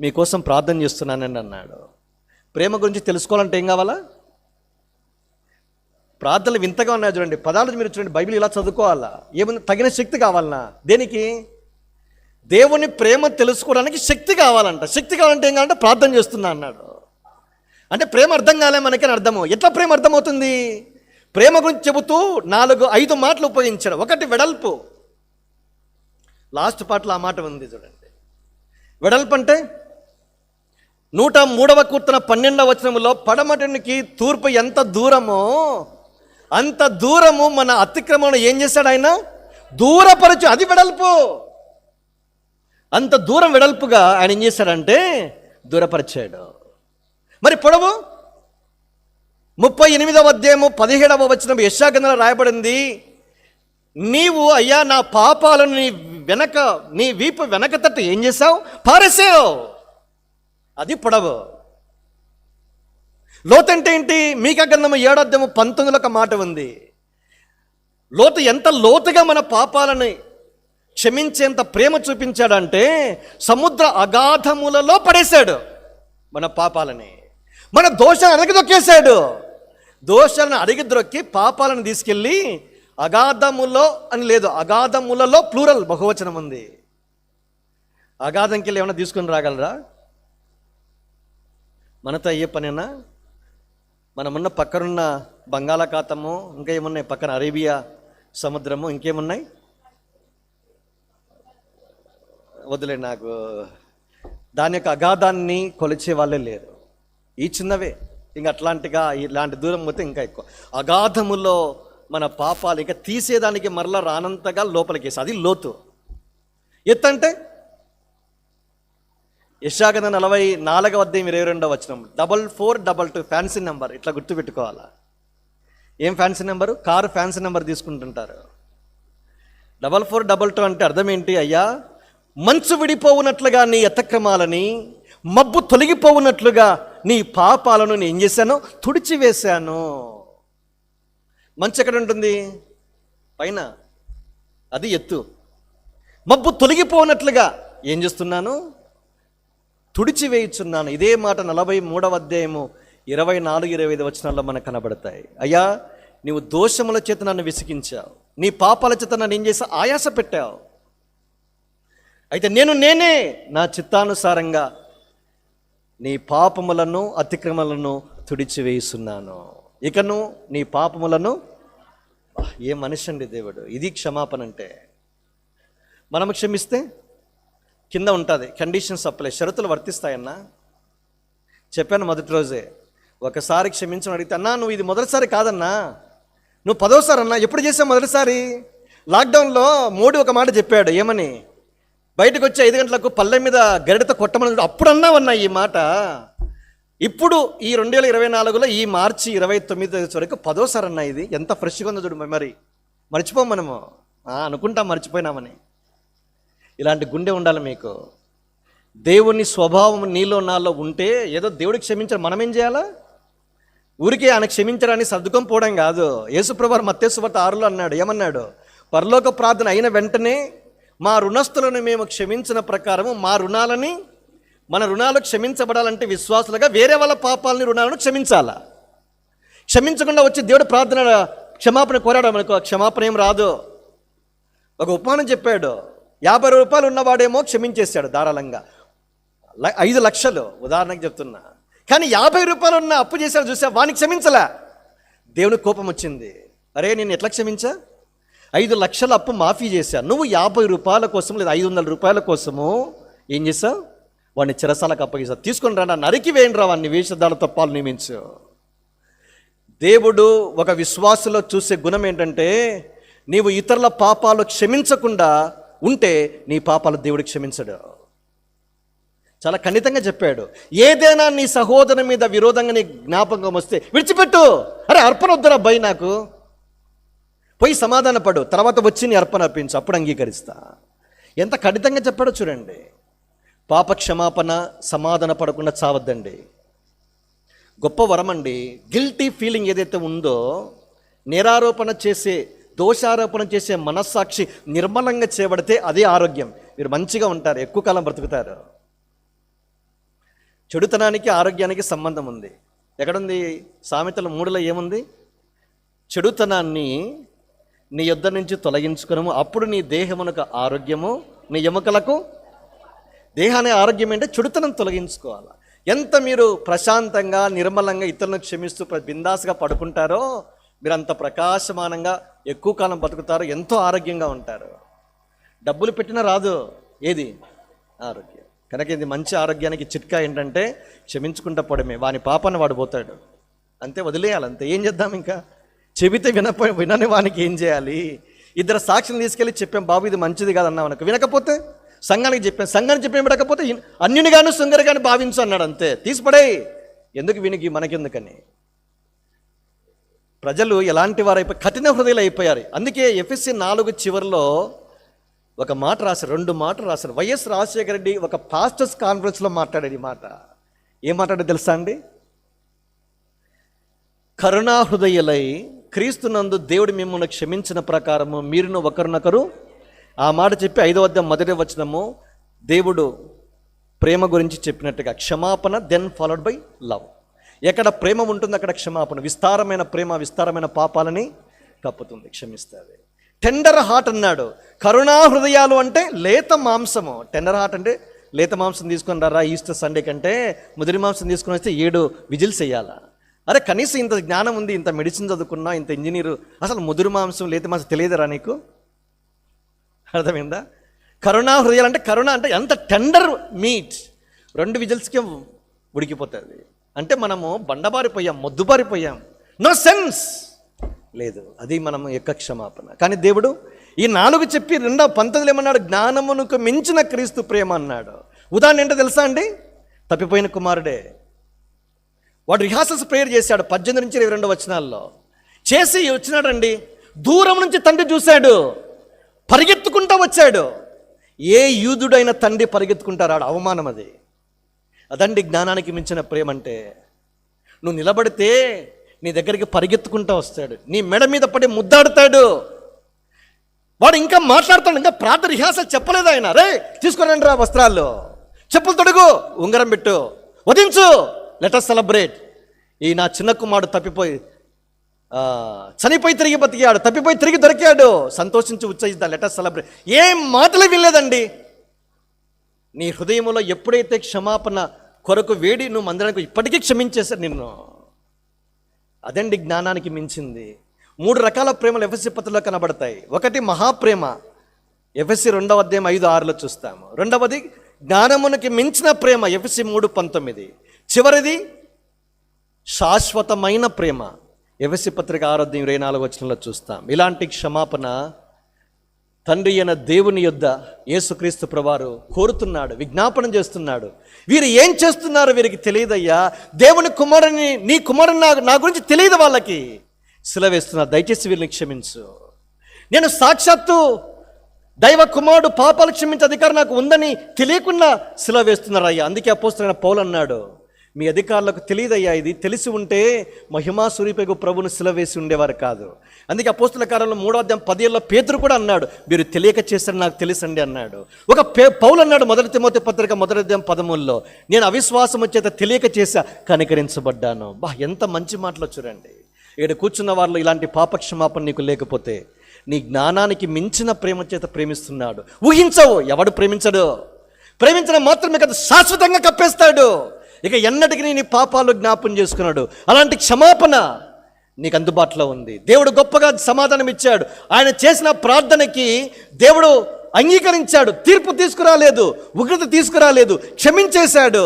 మీకోసం ప్రార్థన చేస్తున్నానని అన్నాడు. ప్రేమ గురించి తెలుసుకోవాలంటే ఏం కావాలా? ప్రార్థనలు వింతగా ఉన్నాయి చూడండి, పదాలు మీరు చూడండి. బైబిల్ ఇలా చదువుకోవాలా? ఏముంది? తగిన శక్తి కావాలన్నా? దేనికి? దేవుని ప్రేమ తెలుసుకోవడానికి శక్తి కావాలంట. శక్తి కావాలంటే ఏం కావాలంటే ప్రార్థన చేస్తున్నా అన్నాడు. అంటే ప్రేమ అర్థం కాలే మనకని అర్థము. ఎట్లా ప్రేమ అర్థమవుతుంది? ప్రేమ గురించి చెబుతూ 4-5 మాటలు ఉపయోగించాడు. ఒకటి వెడల్పు, లాస్ట్ పాటలో ఆ మాట ఉంది చూడండి. వెడల్పు అంటే 103వ కీర్తన 12వ వచనములో పడమటికి తూర్పు ఎంత దూరమో అంత దూరము మన అతిక్రమణ ఏం చేశాడు ఆయన? దూరపరచు. అది వెడల్పు. అంత దూరం వెడల్పుగా ఆయన ఏం చేశాడంటే దూరపరిచాడు. మరి పొడవు 38వ అధ్యాయము 17వ వచనం యెషయా గ్రంథంలో రాయబడింది, నీవు అయ్యా నా పాపాలను నీ వీపు వెనక తట్టు ఏం చేశావు? పారేసావు. అది పొడవు. లోతు అంటే ఏంటి? మీకా గ్రంథము 7వ అధ్యాయము 19లో ఒక మాట ఉంది. లోతు ఎంత లోతుగా మన పాపాలని క్షమించేంత ప్రేమ చూపించాడంటే సముద్ర అగాధములలో పడేశాడు మన పాపాలని. మన దోషాలను అడిగిదొక్కేశాడు. దోషాలను అడిగిద్రొక్కి పాపాలను తీసుకెళ్ళి అగాధములో అని లేదు, అగాధములలో ప్లూరల్ బహువచనం ఉంది. అగాధంకి వెళ్ళి ఏమైనా తీసుకుని రాగలరా? మనతో అయ్యే పనేనా? మనమున్న పక్కనున్న బంగాళాఖాతము, ఇంకా ఏమున్నాయి పక్కన అరేబియా సముద్రము, ఇంకేమున్నాయి వదిలే, నాకు దాని యొక్క అగాధాన్ని కొలిచే వాళ్ళే లేరు. ఈ చిన్నవే ఇంకా అట్లాంటిగా ఇలాంటి దూరం పోతే ఇంకా ఎక్కువ. అగాధములో మన పాపాలు ఇంకా తీసేదానికి మరలా రానంతగా లోపలికేసి, అది లోతు. ఎత్తు అంటే యెషయా గ్రంథం 44వ అధ్యాయం 22వ వచనం 4422 ఫ్యాన్సీ నెంబర్. ఇట్లా గుర్తుపెట్టుకోవాలా. ఏం fancy number? Car fancy number తీసుకుంటుంటారు. 4422 అంటే అర్థం ఏంటి? అయ్యా, మంచు విడిపోవునట్లుగా నీ అతిక్రమాలని, మబ్బు తొలగిపోవునట్లుగా నీ పాపాలను నేను ఏం చేశాను? తుడిచివేశాను. మంచు ఎక్కడ ఉంటుంది? పైన. అది ఎత్తు. మబ్బు తొలగిపోవునట్లుగా ఏం చేస్తున్నాను? తుడిచివేయుచున్నాను. ఇదే మాట 43వ అధ్యాయము 24-25 వచనాల్లో మనకు కనబడతాయి. అయ్యా, నీవు దోషముల చేత నన్ను విసిగించావు, నీ పాపాల చేత నన్ను ఏం చేసావు? ఆయాస పెట్టావు. అయితే నేనే నా చిత్తానుసారంగా నీ పాపములను అతిక్రమలను తుడిచివేస్తున్నాను. ఇకను నీ పాపములను, ఏ మనిషి అండి దేవుడు! ఇది క్షమాపణ అంటే. మనం క్షమిస్తే కింద ఉంటుంది కండిషన్స్ అప్లై, షరతులు వర్తిస్తాయన్నా. చెప్పాను మొదటి రోజే, ఒకసారి క్షమించమని అడిగితే, అన్నా నువ్వు ఇది మొదటిసారి కాదన్నా, నువ్వు 10వసారి అన్నా. ఎప్పుడు చేసావు మొదటిసారి? లాక్డౌన్లో మోడీ ఒక మాట చెప్పాడు. ఏమని? బయటకు వచ్చి 5 గంటలకు పల్లె మీద గరిటతో కొట్టమని. అప్పుడు అన్నావన్నా ఈ మాట. ఇప్పుడు ఈ 2024లో ఈ మార్చి 29 వరకు 10వసారి అన్నా. ఇది ఎంత ఫ్రెష్గా ఉందో చూడు. మరి మర్చిపోం మనము, అనుకుంటాం మర్చిపోయినామని. ఇలాంటి గుండె ఉండాలి మీకు. దేవుని స్వభావం నీలో నాలో ఉంటే ఏదో దేవుడికి క్షమించాలి, మనం ఏం చేయాలా? ఊరికే ఆయన క్షమించడాన్ని సర్దుకొని పోవడం కాదు. యేసుప్రభువు మత్తయి సువార్త 6లో అన్నాడు. ఏమన్నాడు? పరలోక ప్రార్థన అయిన వెంటనే మా రుణస్తులను మేము క్షమించిన ప్రకారము మన రుణాలు క్షమించబడాలంటే విశ్వాసులుగా వేరే వాళ్ళ పాపాలని, రుణాలను క్షమించాలా. క్షమించకుండా వచ్చి దేవుడు ప్రార్థన క్షమాపణ కోరాడు మనకు, క్షమాపణ ఏం రాదు. ఒక ఉపమానం చెప్పాడు. 50 రూపాయలు ఉన్నవాడేమో క్షమించేశాడు ధారాళంగా, 5 లక్షలు ఉదాహరణకు చెప్తున్నా. కానీ 50 రూపాయలు ఉన్న అప్పు చేశాడు చూసా, వానికి క్షమించలే. దేవుని కోపం వచ్చింది. అరే, నేను ఎట్లా క్షమించా? 5 లక్షల అప్పు మాఫీ చేశా, నువ్వు 50 రూపాయల కోసం లేదా 500 రూపాయల కోసము ఏం చేసావు? వాడిని చెరసాలకు అప్పగిస్తావు. తీసుకొని రా, నరికి వేయండి రా, వాడిని వేషధాలతో పాలు నియమించు. దేవుడు ఒక విశ్వాసంలో చూసే గుణం ఏంటంటే, నీవు ఇతరుల పాపాలు క్షమించకుండా ఉంటే నీ పాపాలు దేవుడు క్షమించడు. చాలా ఖండితంగా చెప్పాడు. ఏదైనా నీ సహోదరుని మీద విరోధంగా నీ జ్ఞాపకం వస్తే విడిచిపెట్టు. అరే, అర్పణ వద్దురా అబ్బాయి, నాకు పోయి సమాధాన పడు, తర్వాత వచ్చి నీ అర్పణ అర్పించు, అప్పుడు అంగీకరిస్తా. ఎంత ఖండితంగా చెప్పాడో చూడండి. పాప క్షమాపణ, సమాధాన పడకుండా చావద్దండి. గొప్ప వరం అండి. గిల్టీ ఫీలింగ్ ఏదైతే ఉందో, నేరారోపణ చేసే, దోషారోపణ చేసే మనస్సాక్షి నిర్మలంగా చేయబడితే అదే ఆరోగ్యం. మీరు మంచిగా ఉంటారు, ఎక్కువ కాలం బ్రతుకుతారు. చెడుతనానికి ఆరోగ్యానికి సంబంధం ఉంది. ఎక్కడుంది? సామెతల 3లో ఏముంది? చెడుతనాన్ని నీ యొద్ద నుంచి తొలగించుకునము, అప్పుడు నీ దేహమునకు ఆరోగ్యము, నీ ఎముకలకు. దేహాన్ని ఆరోగ్యం అంటే చెడుతనం తొలగించుకోవాలి. ఎంత మీరు ప్రశాంతంగా నిర్మలంగా ఇతరులను క్షమిస్తూ బిందాసుగా పడుకుంటారో మీరు అంత ప్రకాశమానంగా ఎక్కువ కాలం బతుకుతారు, ఎంతో ఆరోగ్యంగా ఉంటారు. డబ్బులు పెట్టినా రాదు ఏది? ఆరోగ్యం. కనుక ఇది మంచి ఆరోగ్యానికి చిట్కా ఏంటంటే క్షమించుకుంటా పోవడమే. వాని పాపాన్ని వాడు పోతాడు, అంతే, వదిలేయాలి అంతే. ఏం చేద్దాం ఇంకా? చెబితే వినని వానికి ఏం చేయాలి? ఇద్దరు సాక్షులు తీసుకెళ్ళి చెప్పాం, బాబు ఇది మంచిది కాదన్నాం అనుకో, వినకపోతే సంఘానికి చెప్పాను, సంఘానికి చెప్పిన వినకపోతే అన్యునిగాను సుంగరిగాను భావించు అన్నాడు, అంతే, తీసిపడే. ఎందుకు వినికి మనకెందుకని? ప్రజలు ఎలాంటి వారు అయిపోయి కఠిన హృదయాలు అయిపోయారు. అందుకే ఎఫెసీ 4 చివరిలో ఒక మాట రాశారు, 2 మాటలు రాశారు. వైఎస్ రాజశేఖర రెడ్డి ఒక పాస్టర్స్ కాన్ఫరెన్స్లో మాట్లాడాడు ఈ మాట. ఏం మాట్లాడో తెలుసా అండి? కరుణా హృదయులై క్రీస్తునందు దేవుడు మిమ్మల్ని క్షమించిన ప్రకారము మీరును ఒకరినొకరు, ఆ మాట చెప్పి 5వ అధ్యాయం 1వ వచనము దేవుడు ప్రేమ గురించి చెప్పినట్టుగా క్షమాపణ దెన్ ఫాలోడ్ బై లవ్. ఎక్కడ ప్రేమ ఉంటుంది అక్కడ క్షమాపణ. విస్తారమైన ప్రేమ విస్తారమైన పాపాలని కప్పుతుంది, క్షమిస్తుంది. టెండర్ హార్ట్ అన్నాడు. కరుణా హృదయాలు అంటే లేత మాంసము. టెండర్ హార్ట్ అంటే లేత మాంసం తీసుకొని రారా ఈస్టర్ సండే కంటే ముదిరి మాంసం తీసుకొని వస్తే 7 విజిల్స్ వేయాలా? అరే కనీసం ఇంత జ్ఞానం ఉంది, ఇంత మెడిసిన్ చదువుకున్నా, ఇంత ఇంజనీరు, అసలు ముదురు మాంసం లేత మాంసం తెలియదురా నీకు? అర్థమైందా? కరుణా హృదయాలు అంటే కరుణ అంటే ఎంత టెండర్ మీట్, 2 విజిల్స్కే ఉడికిపోతుంది. అంటే మనము బండబారిపోయాం, మొద్దుబారిపోయాం, నో సెన్స్ లేదు. అది మనము యొక్క క్షమాపణ. కానీ దేవుడు ఈ 4 చెప్పి 2:19 ఏమన్నాడు? జ్ఞానమునకు మించిన క్రీస్తు ప్రేమ అన్నాడు. ఉదాహరణ ఏంటో తెలుసా అండి? తప్పిపోయిన కుమారుడే. వాడు రిహార్సల్స్ ప్రేయర్ చేశాడు 18 నుంచి 22 వచనాల్లో. చేసి వచ్చినాడండి, దూరం నుంచి తండ్రి చూశాడు, పరిగెత్తుకుంటూ వచ్చాడు. ఏ యూదుడైన తండ్రి పరిగెత్తుకుంటారాడు? అవమానం అది. అదండి జ్ఞానానికి మించిన ప్రేమ అంటే. నువ్వు నిలబడితే నీ దగ్గరికి పరిగెత్తుకుంటూ వస్తాడు, నీ మెడ మీద పడి ముద్దాడుతాడు. వాడు ఇంకా మాట్లాడుతాడు, ఇంకా ప్రార్థన రిహార్సల్ చెప్పలేదు ఆయన. రే తీసుకురండి రా వస్త్రాల్లో, చెప్పులు తొడుగు, ఉంగరం పెట్టు, వదించు, లెట్ us సెలబ్రేట్. ఈ నా చిన్న కుమారుడు తప్పిపోయి చనిపోయి తిరిగి బతికాడు, తప్పిపోయి తిరిగి దొరికాడు, సంతోషించి ఉచ్చయిద్దాం, లెట్ us సెలబ్రేట్. ఏం మాటలు వినలేదండి. నీ హృదయంలో ఎప్పుడైతే క్షమాపణ కొరకు వేడి నువ్వు మందిరానికి ఇప్పటికీ క్షమించేశారు నిన్ను. అదండి జ్ఞానానికి మించింది. 3 రకాల ప్రేమలు ఎఫెసీ పత్రికలో కనబడతాయి. ఒకటి మహాప్రేమ, ఎఫెసీ 2వ అధ్యాయం 5-6లో చూస్తాము. 2వది జ్ఞానమునికి మించిన ప్రేమ, ఎఫెసీ 3:19. చివరిది శాశ్వతమైన ప్రేమ, ఎఫెసీ పత్రిక 6వ అధ్యాయం 24వ వచనంలో చూస్తాం. ఇలాంటి క్షమాపణ తండ్రి అయిన దేవుని యొద్ద యేసుక్రీస్తు ప్రభువారు కోరుతున్నాడు, విజ్ఞాపనం చేస్తున్నాడు. వీరు ఏం చేస్తున్నారు వీరికి తెలియదయ్యా, దేవుని కుమారుని, నీ కుమారుని నా గురించి తెలియదు వాళ్ళకి, సిలువేస్తున్నారు, దయచేసి వీరిని క్షమించు. నేను సాక్షాత్తు దైవ కుమారుడు, పాపాలు క్షమించే అధికారం నాకు ఉందని తెలియకుండా సిలువ వేస్తున్నారు అయ్యా. అందుకే అపోస్తలుడైన పౌలు అన్నాడు, మీ అధికారులకు తెలియదయ్యా, ఇది తెలిసి ఉంటే మహిమా స్వరూపకు ప్రభువును సిలువ వేసి ఉండేవారు కాదు. అందుకే అపోస్తల కార్యంలో 3వ అధ్యాయం 10లో పేతురు కూడా అన్నాడు, మీరు తెలియక చేశారని నాకు తెలుసండి అన్నాడు. ఒక పౌలు అన్నాడు 1 తిమోతి పత్రిక 1వ అధ్యాయం 13లో, నేను అవిశ్వాసము చేత తెలియక చేశా, కనికరించబడ్డాను. ఎంత మంచి మాటలు చూడండి. ఇక్కడ కూర్చున్న వారిలో ఇలాంటి పాపక్షమాపణ నీకు లేకపోతే నీ జ్ఞానానికి మించిన ప్రేమ చేత ప్రేమిస్తున్నాడు. ఊహించవు, ఎవడు ప్రేమించడు. ప్రేమించడం మాత్రమే కదా, శాశ్వతంగా కప్పేస్తాడు. ఇక ఎన్నటికీ నీ పాపాలు జ్ఞాపం చేసుకున్నాడు. అలాంటి క్షమాపణ నీకు అందుబాటులో ఉంది. దేవుడు గొప్పగా సమాధానం ఇచ్చాడు. ఆయన చేసిన ప్రార్థనకి దేవుడు అంగీకరించాడు. తీర్పు తీసుకురాలేదు, ఉగ్రత తీసుకురాలేదు, క్షమించేశాడు.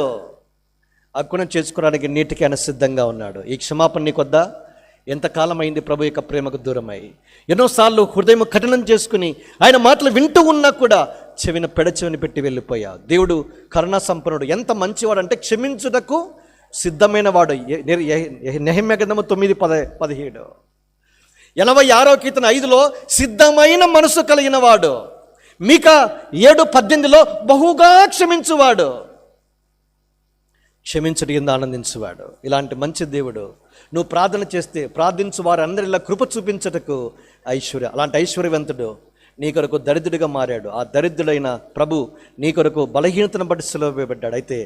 అక్కున చేసుకోవడానికి నీటికి ఆయన సిద్ధంగా ఉన్నాడు. ఈ క్షమాపణ నీకొద్దా? ఎంతకాలం అయింది ప్రభు యొక్క ప్రేమకు దూరమై? ఎన్నోసార్లు హృదయం కఠినం చేసుకుని ఆయన మాటలు వింటూ ఉన్నా కూడా పెడచెవిని పెట్టి వెళ్ళిపోయా. దేవుడు కరుణా సంపన్నుడు, ఎంత మంచివాడు అంటే క్షమించుటకు సిద్ధమైన వాడు. నెహెమ్యా గ్రంథము 9:17, 86వ కీర్తన 5లో సిద్ధమైన మనసు కలిగిన వాడు. మీకా 7:18లో బహుగా క్షమించువాడు, క్షమించడం కింద ఆనందించువాడు. ఇలాంటి మంచి దేవుడు నువ్వు ప్రార్థన చేస్తే ప్రార్థించు వారందరిలా కృప చూపించటకు అలాంటి ఐశ్వర్యవంతుడు నీ కొరకు దరిద్రుడిగా మారాడు. ఆ దరిద్రుడైన ప్రభు నీ కొరకు బలహీనతను బట్టి సిలువ వేయబడ్డాడు. అయితే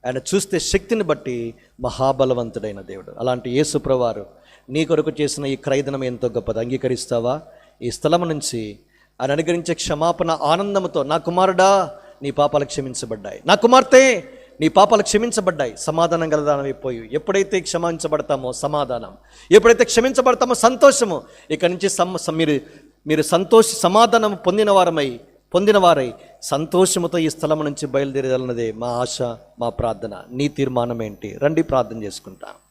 ఆయన చూస్తే శక్తిని బట్టి మహాబలవంతుడైన దేవుడు. అలాంటి యేసు ప్రభువారు నీ కొరకు చేసిన ఈ క్రయధనం ఎంతో గొప్పది. అంగీకరిస్తావా? ఈ స్థలం నుంచి ఆయన అనుగ్రహించే క్షమాపణ ఆనందంతో, నా కుమారుడా నీ పాపాలు క్షమించబడ్డాయి, నా కుమార్తె నీ పాపాలు క్షమించబడ్డాయి, సమాధానం గలదానమైపోయి. ఎప్పుడైతే క్షమించబడతామో సమాధానం, ఎప్పుడైతే క్షమించబడతామో సంతోషము. ఇక నుంచి మీరు సమాధానం పొందిన వారమై పొందిన వారై సంతోషముతో ఈ స్థలం నుంచి బయలుదేరాలన్నదే మా ఆశ, మా ప్రార్థన. నీ తీర్మానం ఏంటి? రండి ప్రార్థన చేసుకుంటాం.